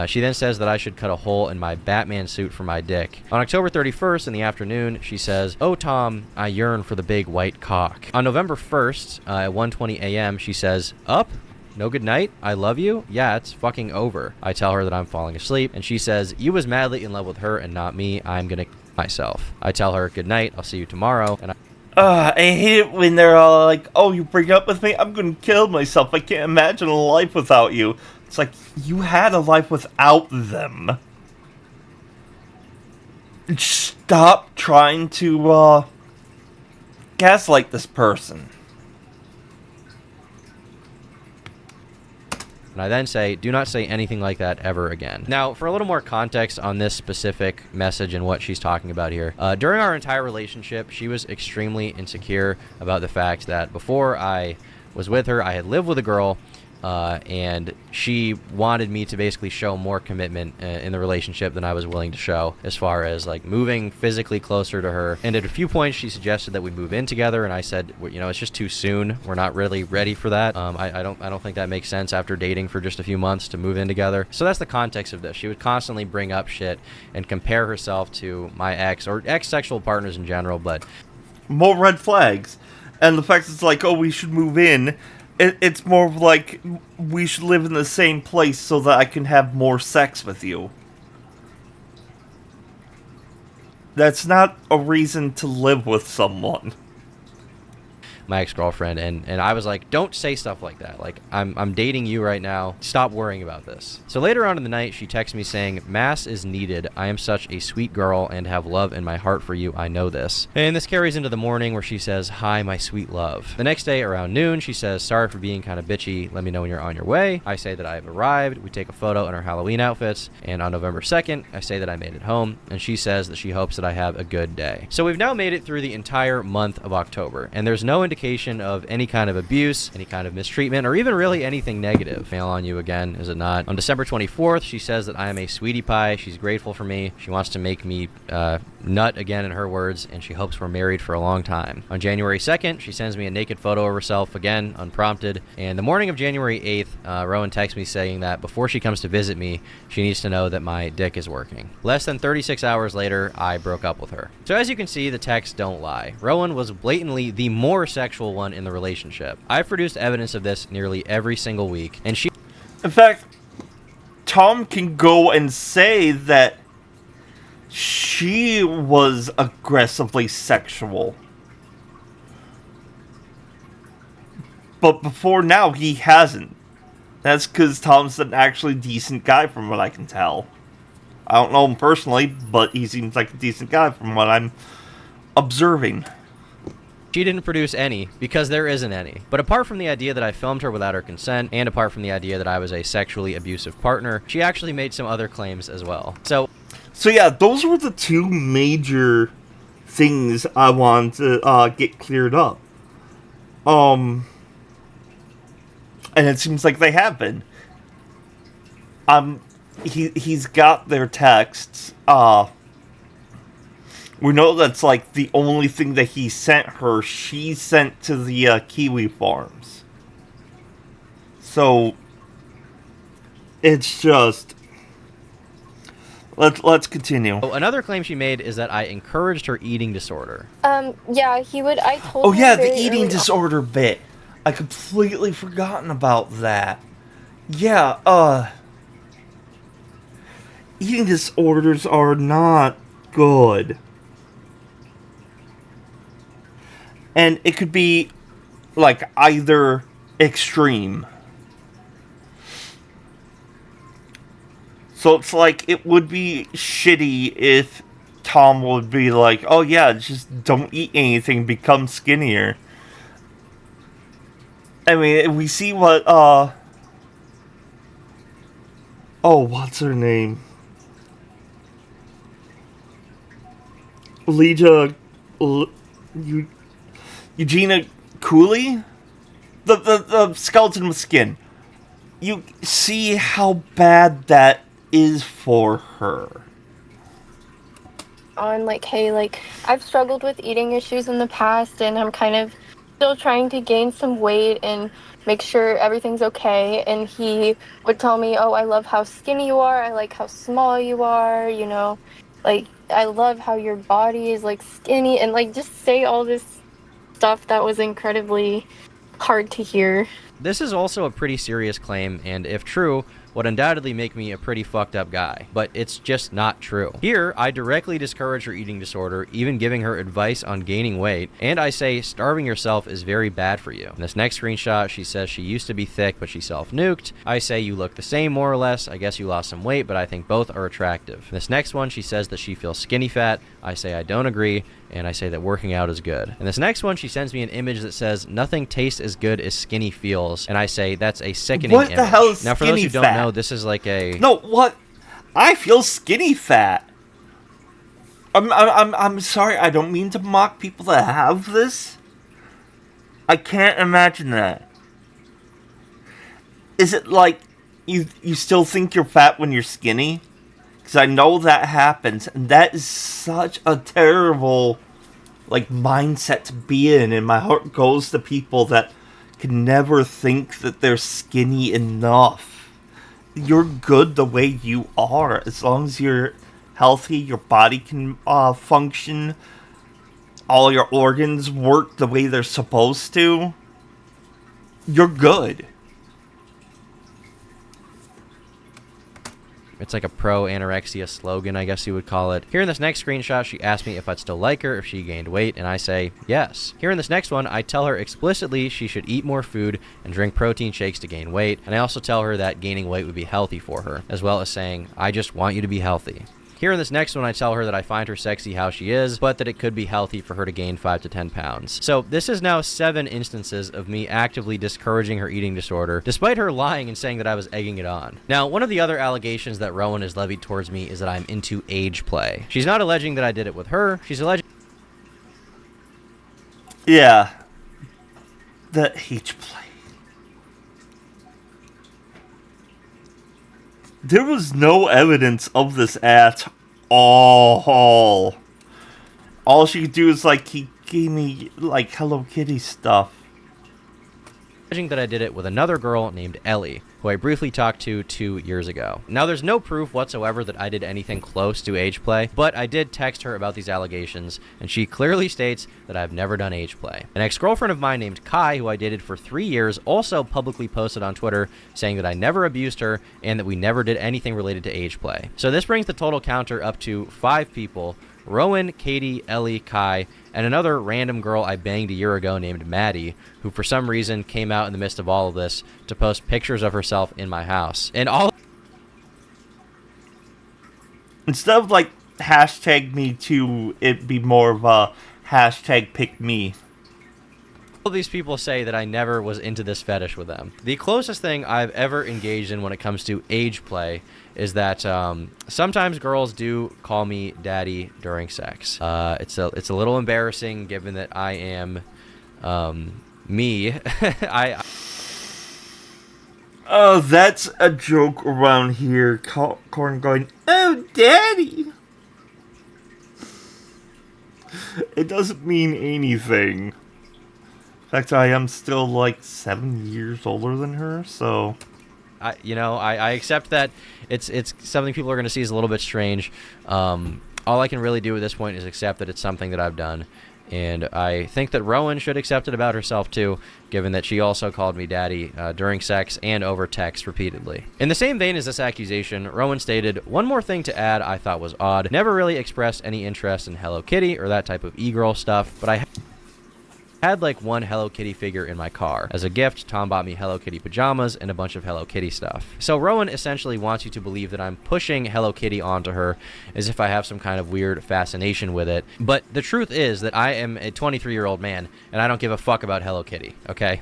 She then says that I should cut a hole in my Batman suit for my dick. On October 31st in the afternoon, she says, oh, Tom, I yearn for the big white cock. On November 1st at 1:20 a.m., she says, up? No good night? I love you? Yeah, it's fucking over. I tell her that I'm falling asleep, and she says, you was madly in love with her and not me. I'm gonna kill myself. I tell her, good night, I'll see you tomorrow, and I hate it when they're all like, oh, you break up with me? I'm gonna kill myself. I can't imagine a life without you. It's like, you had a life without them. Stop trying to, gaslight this person. And I then say, do not say anything like that ever again. Now, for a little more context on this specific message and what she's talking about here, during our entire relationship, she was extremely insecure about the fact that before I was with her, I had lived with a girl, and she wanted me to basically show more commitment in the relationship than I was willing to show, as far as like moving physically closer to her. And at a few points she suggested that we move in together, and I said, you know, it's just too soon. We're not really ready for that. I don't think that makes sense after dating for just a few months to move in together. So that's the context of this. She would constantly bring up shit and compare herself to my ex or ex-sexual partners in general, but more red flags. And the fact it's like, oh, we should move in. It's more of like, we should live in the same place so that I can have more sex with you. That's not a reason to live with someone. my ex-girlfriend, and I was like, don't say stuff like that. Like, I'm dating you right now. Stop worrying about this. So later on in the night, she texts me saying, mass is needed. I am such a sweet girl and have love in my heart for you. I know this. And this carries into the morning where she says, hi, my sweet love. The next day around noon, she says, sorry for being kind of bitchy. Let me know when you're on your way. I say that I have arrived. We take a photo in our Halloween outfits. And on November 2nd, I say that I made it home. And she says that she hopes that I have a good day. So we've now made it through the entire month of October. And there's no indication of any kind of abuse, any kind of mistreatment, or even really anything negative. Mail on you again, is it not? On December 24th, she says that I am a sweetie pie. She's grateful for me. She wants to make me nut again, in her words, and she hopes we're married for a long time. On January 2nd, she sends me a naked photo of herself, again, unprompted. And the morning of January 8th, Rowan texts me saying that before she comes to visit me, she needs to know that my dick is working. Less than 36 hours later, I broke up with her. So as you can see, the texts don't lie. Rowan was blatantly the more sexual one in the relationship. I've produced evidence of this nearly every single week, and she... In fact, Tom can go and say that she was aggressively sexual. But before now, he hasn't. That's because Tom's an actually decent guy from what I can tell. I don't know him personally, but he seems like a decent guy from what I'm observing. She didn't produce any, because there isn't any. But apart from the idea that I filmed her without her consent, and apart from the idea that I was a sexually abusive partner, she actually made some other claims as well. So yeah, those were the two major things I want to get cleared up. And it seems like they have been. He's got their texts, We know that's like the only thing that he sent her, she sent to the Kiwi farms. So it's just... Let's continue. Oh, another claim she made is that I encouraged her eating disorder. Yeah, he would. I told Oh him yeah, the very eating early disorder bit. I completely forgotten about that. Yeah, eating disorders are not good. And it could be, like, either extreme. So it's like, it would be shitty if Tom would be like, oh yeah, just don't eat anything, become skinnier. I mean, we see what, oh, what's her name? Eugenia Cooley? The skeleton with skin. You see how bad that is for her. on like, hey, like I've struggled with eating issues in the past, and I'm kind of still trying to gain some weight and make sure everything's okay. And he would tell me, oh, I love how skinny you are. I like how small you are. You know, like I love how your body is like skinny, and like just say all this stuff that was incredibly hard to hear. This is also a pretty serious claim, and if true, would undoubtedly make me a pretty fucked up guy, but it's just not true. Here, I directly discourage her eating disorder, even giving her advice on gaining weight, and I say starving yourself is very bad for you. In this next screenshot, she says she used to be thick, but she self-nuked. I say you look the same more or less. I guess you lost some weight, but I think both are attractive. In this next one, she says that she feels skinny fat. I say I don't agree, and I say that working out is good. In this next one, she sends me an image that says nothing tastes as good as skinny feels, and I say that's a sickening image. What the hell is now, for those skinny who don't fat? know, this is like a... No, what? I feel skinny fat. I'm sorry, I don't mean to mock people that have this. I can't imagine that. Is it like you still think you're fat when you're skinny? Because I know that happens, and that is such a terrible like mindset to be in, and my heart goes to people that can never think that they're skinny enough. You're good the way you are. As long as you're healthy, your body can function, all your organs work the way they're supposed to, you're good. It's like a pro-anorexia slogan, I guess you would call it. Here in this next screenshot, she asked me if I'd still like her if she gained weight, and I say yes. Here in this next one, I tell her explicitly she should eat more food and drink protein shakes to gain weight, and I also tell her that gaining weight would be healthy for her, as well as saying, I just want you to be healthy. Here in this next one, I tell her that I find her sexy how she is, but that it could be healthy for her to gain 5 to 10 pounds. So this is now 7 instances of me actively discouraging her eating disorder, despite her lying and saying that I was egging it on. Now, one of the other allegations that Rowan has levied towards me is that I'm into age play. She's not alleging that I did it with her, she's alleging... Yeah. The age play. There was no evidence of this at all. All she could do is like, he gave me like Hello Kitty stuff. That I did it with another girl named Ellie, who I briefly talked to 2 years ago. Now, there's no proof whatsoever that I did anything close to age play, but I did text her about these allegations, and she clearly states that I've never done age play. An ex-girlfriend of mine named Kai, who I dated for 3 years, also publicly posted on Twitter saying that I never abused her and that we never did anything related to age play. So this brings the total counter up to 5 people: Rowan, Katie, Ellie, Kai, and another random girl I banged a year ago named Maddie, who for some reason came out in the midst of all of this to post pictures of herself in my house. And all... Instead of like hashtag me too, it'd be more of a hashtag pick me. All of these people say that I never was into this fetish with them. The closest thing I've ever engaged in when it comes to age play is that sometimes girls do call me daddy during sex. It's a little embarrassing given that I am me. Oh, that's a joke around here. Corn going, oh, daddy. It doesn't mean anything. In fact, I am still like 7 years older than her, so... I accept that it's something people are going to see as a little bit strange. All I can really do at this point is accept that it's something that I've done. And I think that Rowan should accept it about herself too, given that she also called me daddy during sex and over text repeatedly. In the same vein as this accusation, Rowan stated, "One more thing to add I thought was odd. Never really expressed any interest in Hello Kitty or that type of e-girl stuff, but I had like one Hello Kitty figure in my car. As a gift, Tom bought me Hello Kitty pajamas and a bunch of Hello Kitty stuff." So Rowan essentially wants you to believe that I'm pushing Hello Kitty onto her as if I have some kind of weird fascination with it. But the truth is that I am a 23-year-old man and I don't give a fuck about Hello Kitty, okay?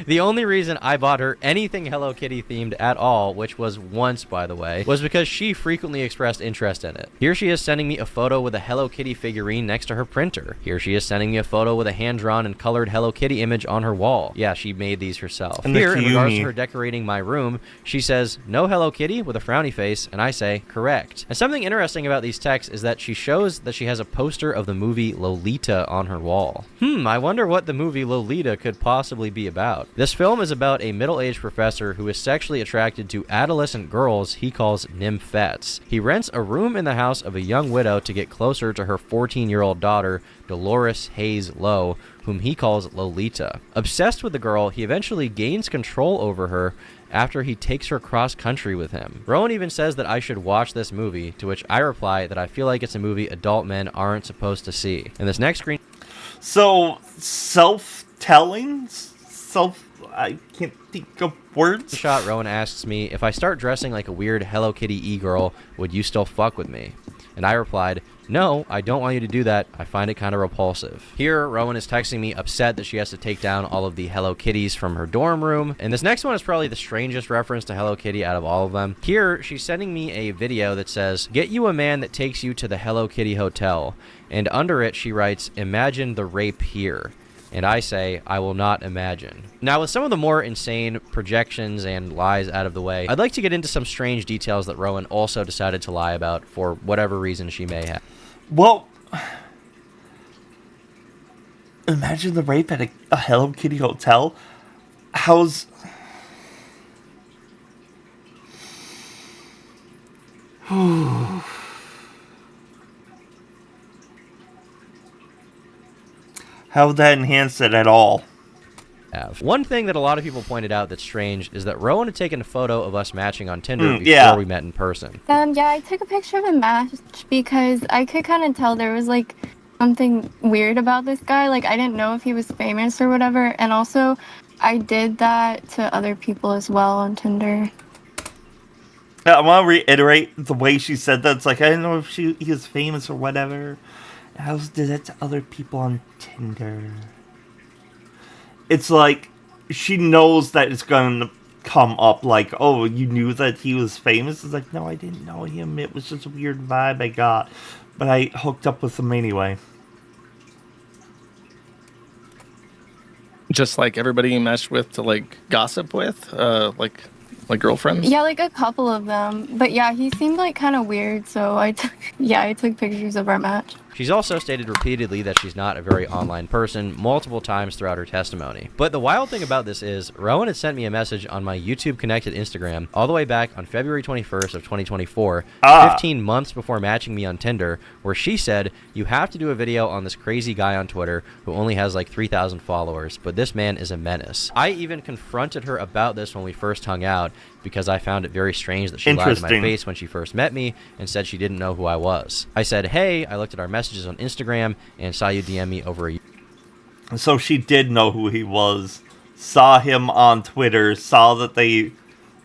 The only reason I bought her anything Hello Kitty themed at all, which was once by the way, was because she frequently expressed interest in it. Here she is sending me a photo with a Hello Kitty figurine next to her printer. Here she is sending me a photo with a hand-drawn and colored Hello Kitty image on her wall. Yeah, she made these herself. And here, in regards to her decorating my room, she says, "No Hello Kitty?" with a frowny face, and I say, "Correct." And something interesting about these texts is that she shows that she has a poster of the movie Lolita on her wall. I wonder what the movie Lolita could possibly be about. This film is about a middle-aged professor who is sexually attracted to adolescent girls he calls nymphettes. He rents a room in the house of a young widow to get closer to her 14-year-old daughter, Dolores Hayes Lowe, whom he calls Lolita. Obsessed with the girl, he eventually gains control over her after he takes her cross-country with him. Rowan even says that I should watch this movie, to which I reply that I feel like it's a movie adult men aren't supposed to see. In this next screen... So, self-telling? I can't think of words. Shot, Rowan asks me, if I start dressing like a weird Hello Kitty e-girl, would you still fuck with me? And I replied, "No, I don't want you to do that. I find it kind of repulsive." Here, Rowan is texting me upset that she has to take down all of the Hello Kitties from her dorm room. And this next one is probably the strangest reference to Hello Kitty out of all of them. Here, she's sending me a video that says, "Get you a man that takes you to the Hello Kitty hotel." And under it, she writes, "Imagine the rape here." And I say, I will not imagine. Now, with some of the more insane projections and lies out of the way, I'd like to get into some strange details that Rowan also decided to lie about for whatever reason she may have. Well, imagine the rape at a Hello Kitty hotel. How's... How would that enhance it at all? One thing that a lot of people pointed out that's strange is that Rowan had taken a photo of us matching on Tinder before we met in person. Yeah, I took a picture of a match because I could kind of tell there was like something weird about this guy. Like, I didn't know if he was famous or whatever. And also, I did that to other people as well on Tinder. I want to reiterate the way she said that. It's like, I didn't know if he was famous or whatever. I also did that to other people on Tinder. It's like, she knows that it's going to come up like, oh, you knew that he was famous? It's like, no, I didn't know him. It was just a weird vibe I got. But I hooked up with him anyway. Just like everybody you meshed with to like gossip with? Like girlfriends? Yeah, like a couple of them. But yeah, he seemed like kind of weird, so I took pictures of our match. She's also stated repeatedly that she's not a very online person multiple times throughout her testimony. But the wild thing about this is, Rowan had sent me a message on my YouTube connected Instagram all the way back on February 21st of 2024, 15 months before matching me on Tinder, where she said, "You have to do a video on this crazy guy on Twitter who only has like 3,000 followers, but this man is a menace." I even confronted her about this when we first hung out, because I found it very strange that she lied to my face when she first met me and said she didn't know who I was. I said, "Hey, I looked at our messages on Instagram and saw you DM me over a year." So she did know who he was, saw him on Twitter, saw that they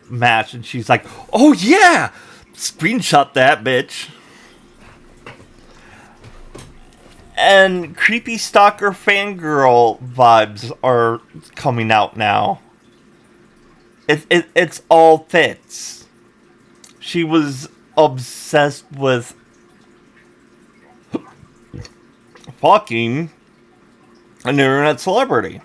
matched, and she's like, "Oh yeah! Screenshot that, bitch." And creepy stalker fangirl vibes are coming out now. It's all fits. She was obsessed with fucking an internet celebrity.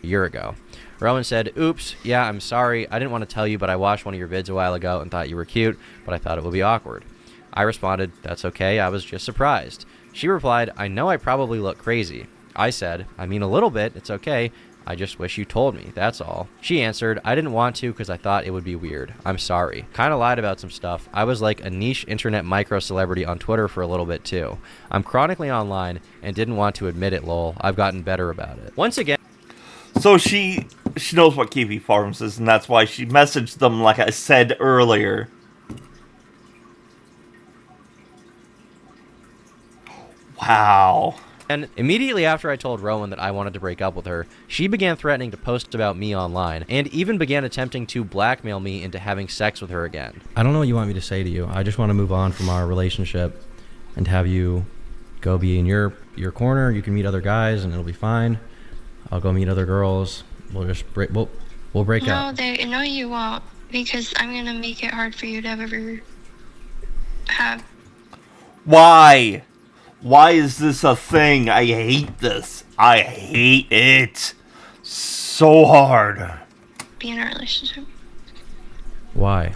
A year ago. Rowan said, "Oops, yeah, I'm sorry. I didn't want to tell you, but I watched one of your vids a while ago and thought you were cute, but I thought it would be awkward." I responded, "That's okay, I was just surprised." She replied, I know I probably look crazy. I said, I mean a little bit, it's okay. I just wish you told me, that's all. She answered, I didn't want to because I thought it would be weird. I'm sorry. Kinda lied about some stuff. I was like a niche internet micro-celebrity on Twitter for a little bit too. I'm chronically online and didn't want to admit it, lol. I've gotten better about it. Once again... So she knows what Kiwi Farms is, and that's why she messaged them like I said earlier. Wow. And immediately after I told Rowan that I wanted to break up with her, she began threatening to post about me online, and even began attempting to blackmail me into having sex with her again. I don't know what you want me to say to you. I just want to move on from our relationship and have you go be in your corner. You can meet other guys and it'll be fine. I'll go meet other girls. We'll just we'll break up. No, you won't, because I'm gonna make it hard for you to ever have. Why? Why is this a thing? I hate this. I hate it so hard. Be in a relationship. Why?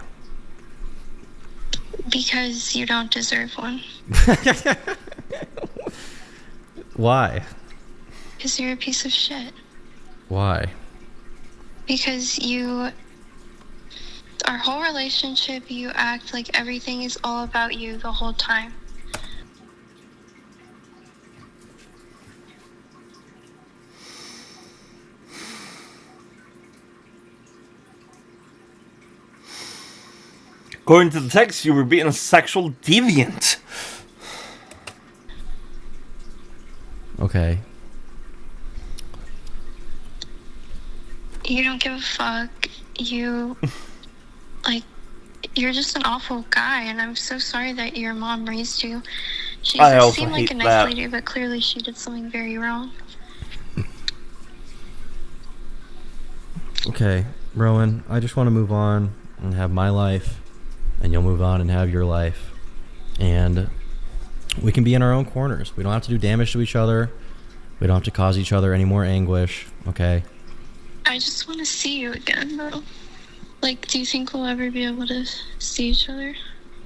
Because you don't deserve one. Why? Because you're a piece of shit. Why? Because our whole relationship, you act like everything is all about you the whole time. According to the text, you were being a sexual deviant. Okay. You don't give a fuck. You're just an awful guy, and I'm so sorry that your mom raised you. She seemed like a nice lady, but clearly she did something very wrong. Okay, Rowan, I just want to move on and have my life, and you'll move on and have your life. And we can be in our own corners. We don't have to do damage to each other. We don't have to cause each other any more anguish, okay? I just want to see you again, though. Like, do you think we'll ever be able to see each other?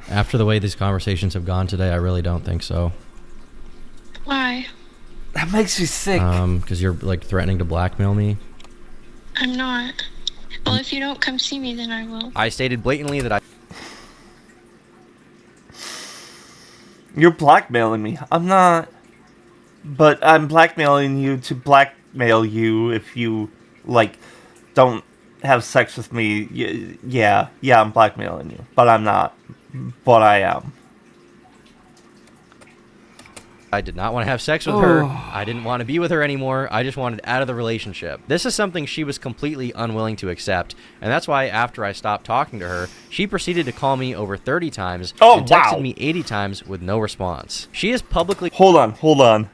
After the way these conversations have gone today, I really don't think so. Why? That makes you sick. Because you're, like, threatening to blackmail me. I'm not. Well, if you don't come see me, then I will. I stated blatantly that I... You're blackmailing me. I'm not. But I'm blackmailing you to blackmail you if you, like, don't have sex with me. Yeah, I'm blackmailing you. But I'm not. But I am. I did not want to have sex with her. I didn't want to be with her anymore. I just wanted out of the relationship. This is something she was completely unwilling to accept, and that's why after I stopped talking to her, she proceeded to call me over 30 times and texted me 80 times with no response. She is publicly... Hold on.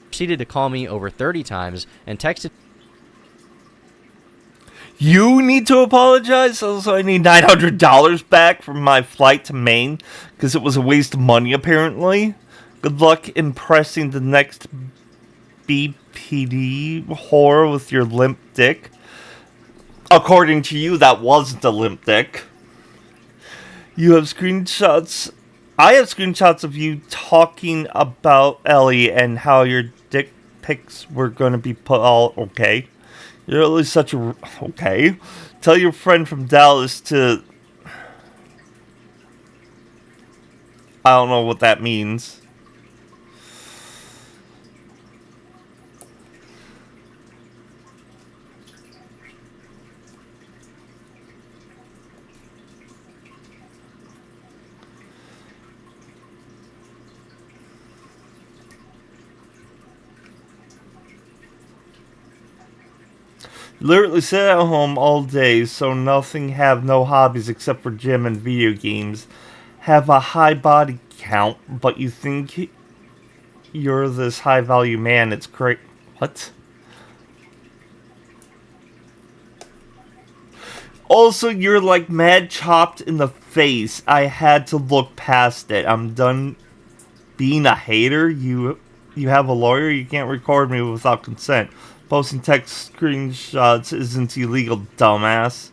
Proceeded to call me over 30 times and texted... You need to apologize. Also, I need $900 back from my flight to Maine because it was a waste of money, apparently. Good luck impressing the next BPD whore with your limp dick. According to you, that wasn't a limp dick. You have screenshots. I have screenshots of you talking about Ellie and how your dick pics were going to be put all okay. You're really such a... Okay. Tell your friend from Dallas to... I don't know what that means. Literally sit at home all day, so nothing, have no hobbies except for gym and video games. Have a high body count, but you think you're this high value man. It's great. What? Also, you're like mad chopped in the face. I had to look past it. I'm done being a hater. You have a lawyer. You can't record me without consent. Posting text screenshots isn't illegal, dumbass.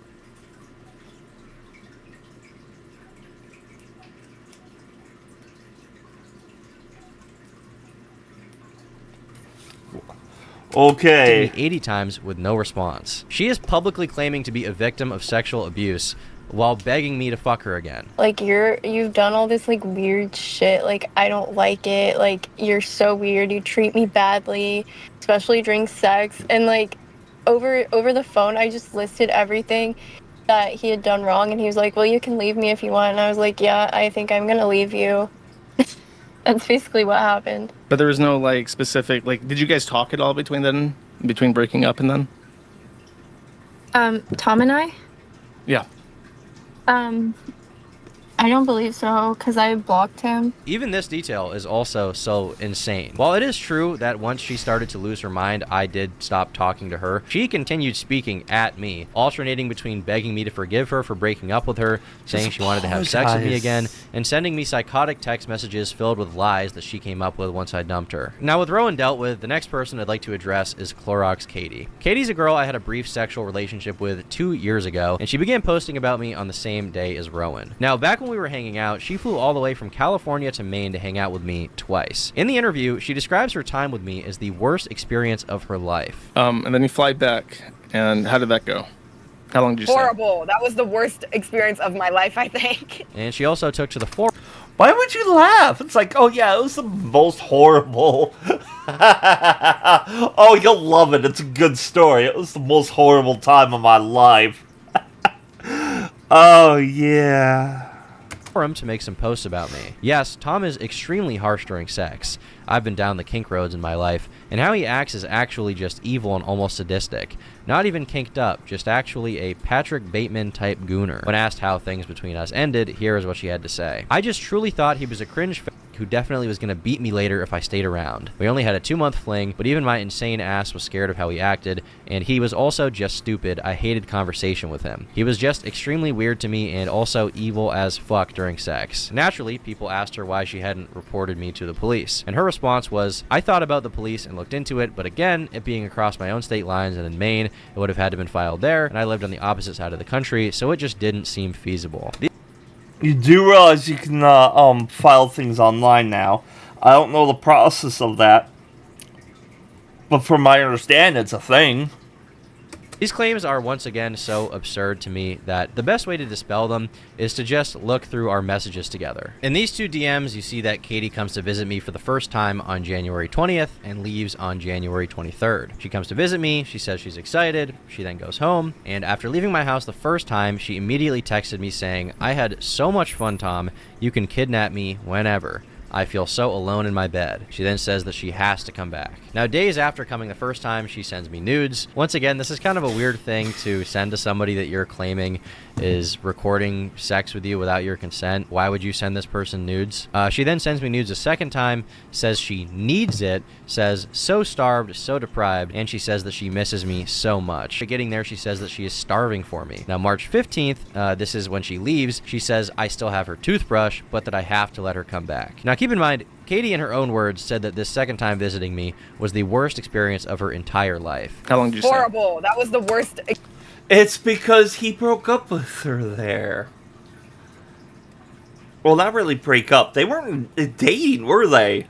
Okay. me 80 times with no response. She is publicly claiming to be a victim of sexual abuse while begging me to fuck her again. Like, you've done all this, like, weird shit. Like, I don't like it. Like, you're so weird. You treat me badly, especially during sex. And, like, over the phone, I just listed everything that he had done wrong. And he was like, well, you can leave me if you want. And I was like, yeah, I think I'm gonna leave you. That's basically what happened. But there was no like specific like. Did you guys talk at all between breaking up and then? Tom and I? Yeah. I don't believe so, because I blocked him. Even this detail is also so insane. While it is true that once she started to lose her mind, I did stop talking to her, she continued speaking at me, alternating between begging me to forgive her for breaking up with her, saying she wanted to have sex with me again, and sending me psychotic text messages filled with lies that she came up with once I dumped her. Now, with Rowan dealt with, the next person I'd like to address is Clorox Katie. Katie's a girl I had a brief sexual relationship with 2 years ago, and she began posting about me on the same day as Rowan. Now, back when we were hanging out, she flew all the way from California to Maine to hang out with me twice. In the interview, she describes her time with me as the worst experience of her life. And then you fly back, and how did that go? How long did you Horrible. That was the worst experience of my life, I think. And she also took to the floor. Why would you laugh? It's like, oh yeah, it was the most horrible. Oh, you'll love it. It's a good story. It was the most horrible time of my life. Oh yeah. Him to make some posts about me. Yes, Tom is extremely harsh during sex. I've been down the kink roads in my life, and how he acts is actually just evil and almost sadistic. Not even kinked up, just actually a Patrick Bateman type gooner. When asked how things between us ended, here is what she had to say. I just truly thought he was a cringe f*** who definitely was going to beat me later if I stayed around. We only had a 2-month fling, but even my insane ass was scared of how he acted, and he was also just stupid. I hated conversation with him. He was just extremely weird to me and also evil as fuck during sex. Naturally, people asked her why she hadn't reported me to the police, and her response was, I thought about the police and looked into it, but again, it being across my own state lines and in Maine, it would have had to been filed there, and I lived on the opposite side of the country, so it just didn't seem feasible. You do realize you can file things online now. I don't know the process of that, but from my understanding, it's a thing. These claims are once again so absurd to me that the best way to dispel them is to just look through our messages together. In these 2 DMs, you see that Katie comes to visit me for the first time on January 20th and leaves on January 23rd. She comes to visit me, she says she's excited, she then goes home, and after leaving my house the first time, she immediately texted me saying, I had so much fun, Tom, you can kidnap me whenever. I feel so alone in my bed. She then says that she has to come back. Now, days after coming the first time, she sends me nudes. Once again, this is kind of a weird thing to send to somebody that you're claiming is recording sex with you without your consent. Why would you send this person nudes? She then sends me nudes a second time, says she needs it, says so starved, so deprived, and she says that she misses me so much. Getting there, she says that she is starving for me. Now, March 15th, this is when she leaves, she says I still have her toothbrush, but that I have to let her come back. Now, keep in mind, Katie, in her own words, said that this second time visiting me was the worst experience of her entire life. How long did you say? Horrible. That was the worst. It's because he broke up with her there. Well, not really break up. They weren't dating, were they?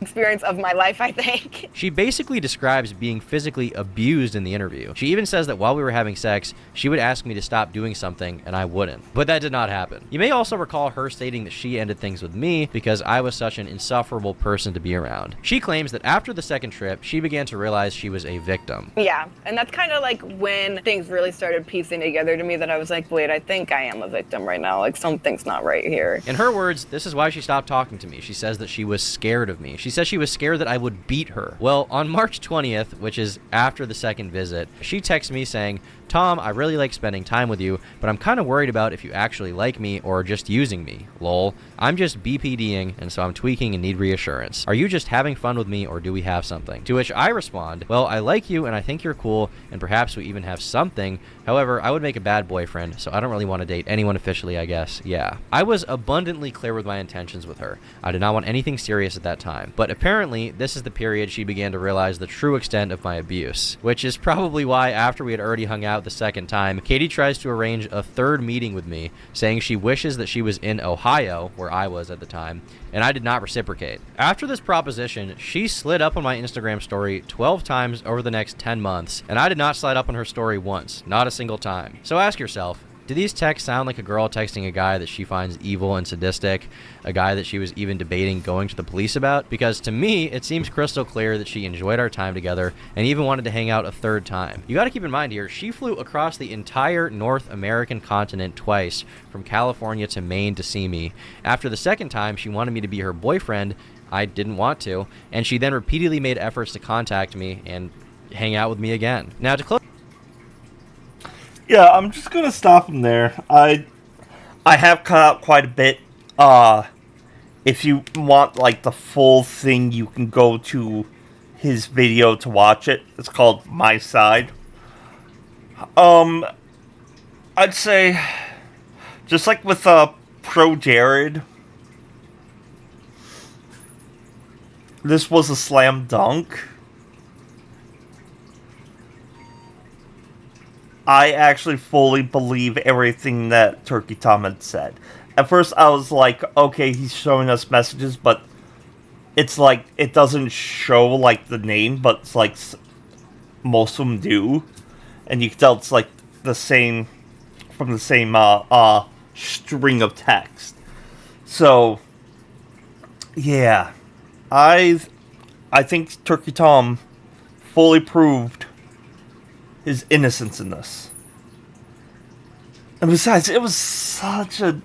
Experience of my life, I think. She basically describes being physically abused in the interview. She even says that while we were having sex, she would ask me to stop doing something, and I wouldn't. But that did not happen. You may also recall her stating that she ended things with me because I was such an insufferable person to be around. She claims that after the second trip, she began to realize she was a victim. Yeah, and that's kind of like when things really started piecing together to me that I was like, wait, I think I am a victim right now. Like, something's not right here. In her words, this is why she stopped talking to me. She says that she was scared of me. She says she was scared that I would beat her. Well, on March 20th, which is after the second visit, she texts me saying, Tom, I really like spending time with you, but I'm kind of worried about if you actually like me or just using me. Lol. I'm just BPDing, and so I'm tweaking and need reassurance. Are you just having fun with me or do we have something? To which I respond, well, I like you and I think you're cool and perhaps we even have something. However, I would make a bad boyfriend, so I don't really want to date anyone officially, I guess. Yeah. I was abundantly clear with my intentions with her. I did not want anything serious at that time. But but apparently this is the period she began to realize the true extent of my abuse, which is probably why after we had already hung out the second time, Katie tries to arrange a third meeting with me, saying she wishes that she was in Ohio, where I was at the time, and I did not reciprocate. After this proposition, she slid up on my Instagram story 12 times over the next 10 months, and I did not slide up on her story once, not a single time. So ask yourself, do these texts sound like a girl texting a guy that she finds evil and sadistic, a guy that she was even debating going to the police about? Because to me, it seems crystal clear that she enjoyed our time together and even wanted to hang out a third time. You gotta keep in mind here, she flew across the entire North American continent twice, from California to Maine to see me. After the second time, she wanted me to be her boyfriend. I didn't want to, and she then repeatedly made efforts to contact me and hang out with me again. Now to close... Yeah, I'm just gonna stop him there. I have cut out quite a bit. If you want like the full thing, you can go to his video to watch it. It's called My Side. I'd say, just like with Pro Jared, this was a slam dunk. I actually fully believe everything that Turkey Tom had said. At first, I was like, okay, he's showing us messages, but it's like, it doesn't show, like, the name, but it's like, most of them do. And you can tell it's, like, the same, from the same, string of text. So, yeah. I think Turkey Tom fully proved his innocence in this. And besides, it was such a...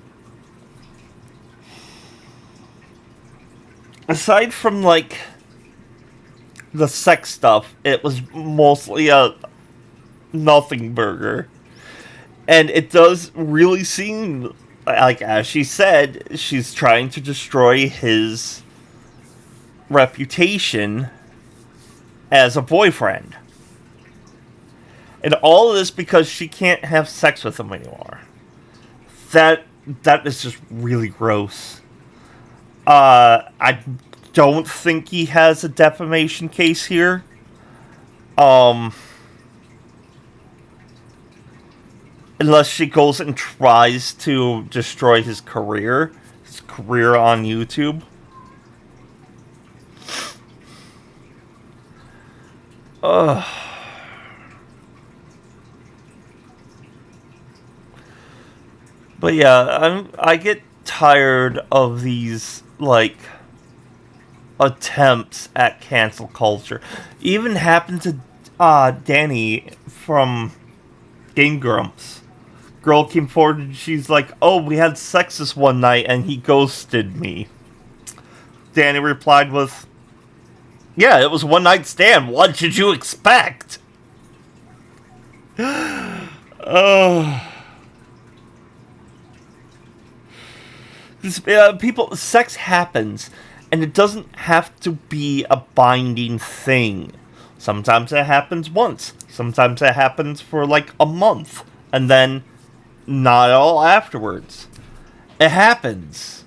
Aside from, like, the sex stuff, it was mostly a nothing burger. And it does really seem, like, as she said, she's trying to destroy his reputation as a boyfriend. And all of this because she can't have sex with him anymore. That is just really gross. I don't think he has a defamation case here. Unless she goes and tries to destroy his career on YouTube. Ugh. But yeah, I get tired of these, like, attempts at cancel culture. Even happened to Danny from Game Grumps. Girl came forward and she's like, oh, we had sex this one night and he ghosted me. Danny replied with, yeah, it was one night stand. What did you expect? Oh... People, sex happens, and it doesn't have to be a binding thing. Sometimes it happens once. Sometimes it happens for like a month, and then not at all afterwards. It happens.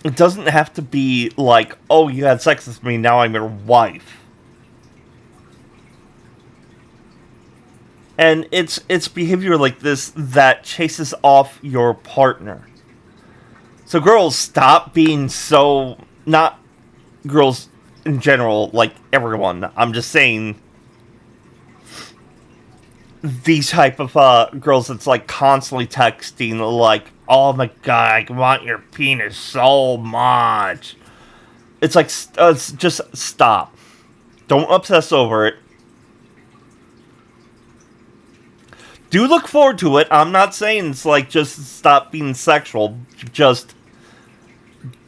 It doesn't have to be like, oh, you had sex with me, now I'm your wife. And it's behavior like this that chases off your partner. So girls, stop being so... Not girls in general, like everyone. I'm just saying... These type of girls that's like constantly texting like, oh my god, I want your penis so much. It's like, just stop. Don't obsess over it. Do look forward to it. I'm not saying it's like just stop being sexual. Just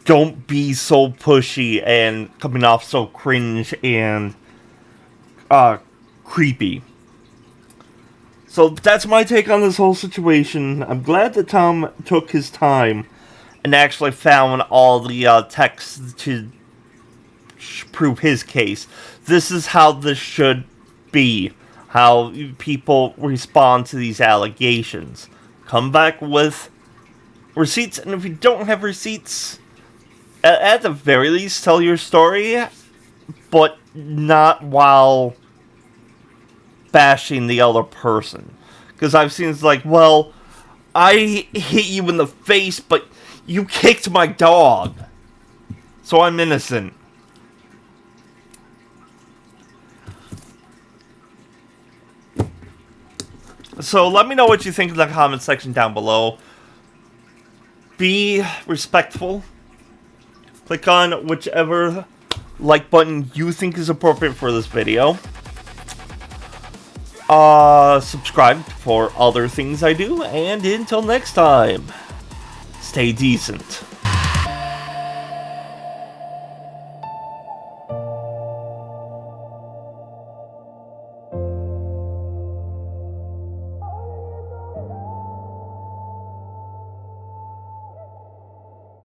don't be so pushy and coming off so cringe and creepy. So that's my take on this whole situation. I'm glad that Tom took his time and actually found all the texts to prove his case. This is how this should be. How people respond to these allegations. Come back with receipts, and if you don't have receipts, at the very least, tell your story, but not while bashing the other person. Because I've seen it's like, well, I hit you in the face, but you kicked my dog, so I'm innocent. So let me know what you think in the comment section down below. Be respectful. Click on whichever like button you think is appropriate for this video. Subscribe for other things I do, and until next time, stay decent.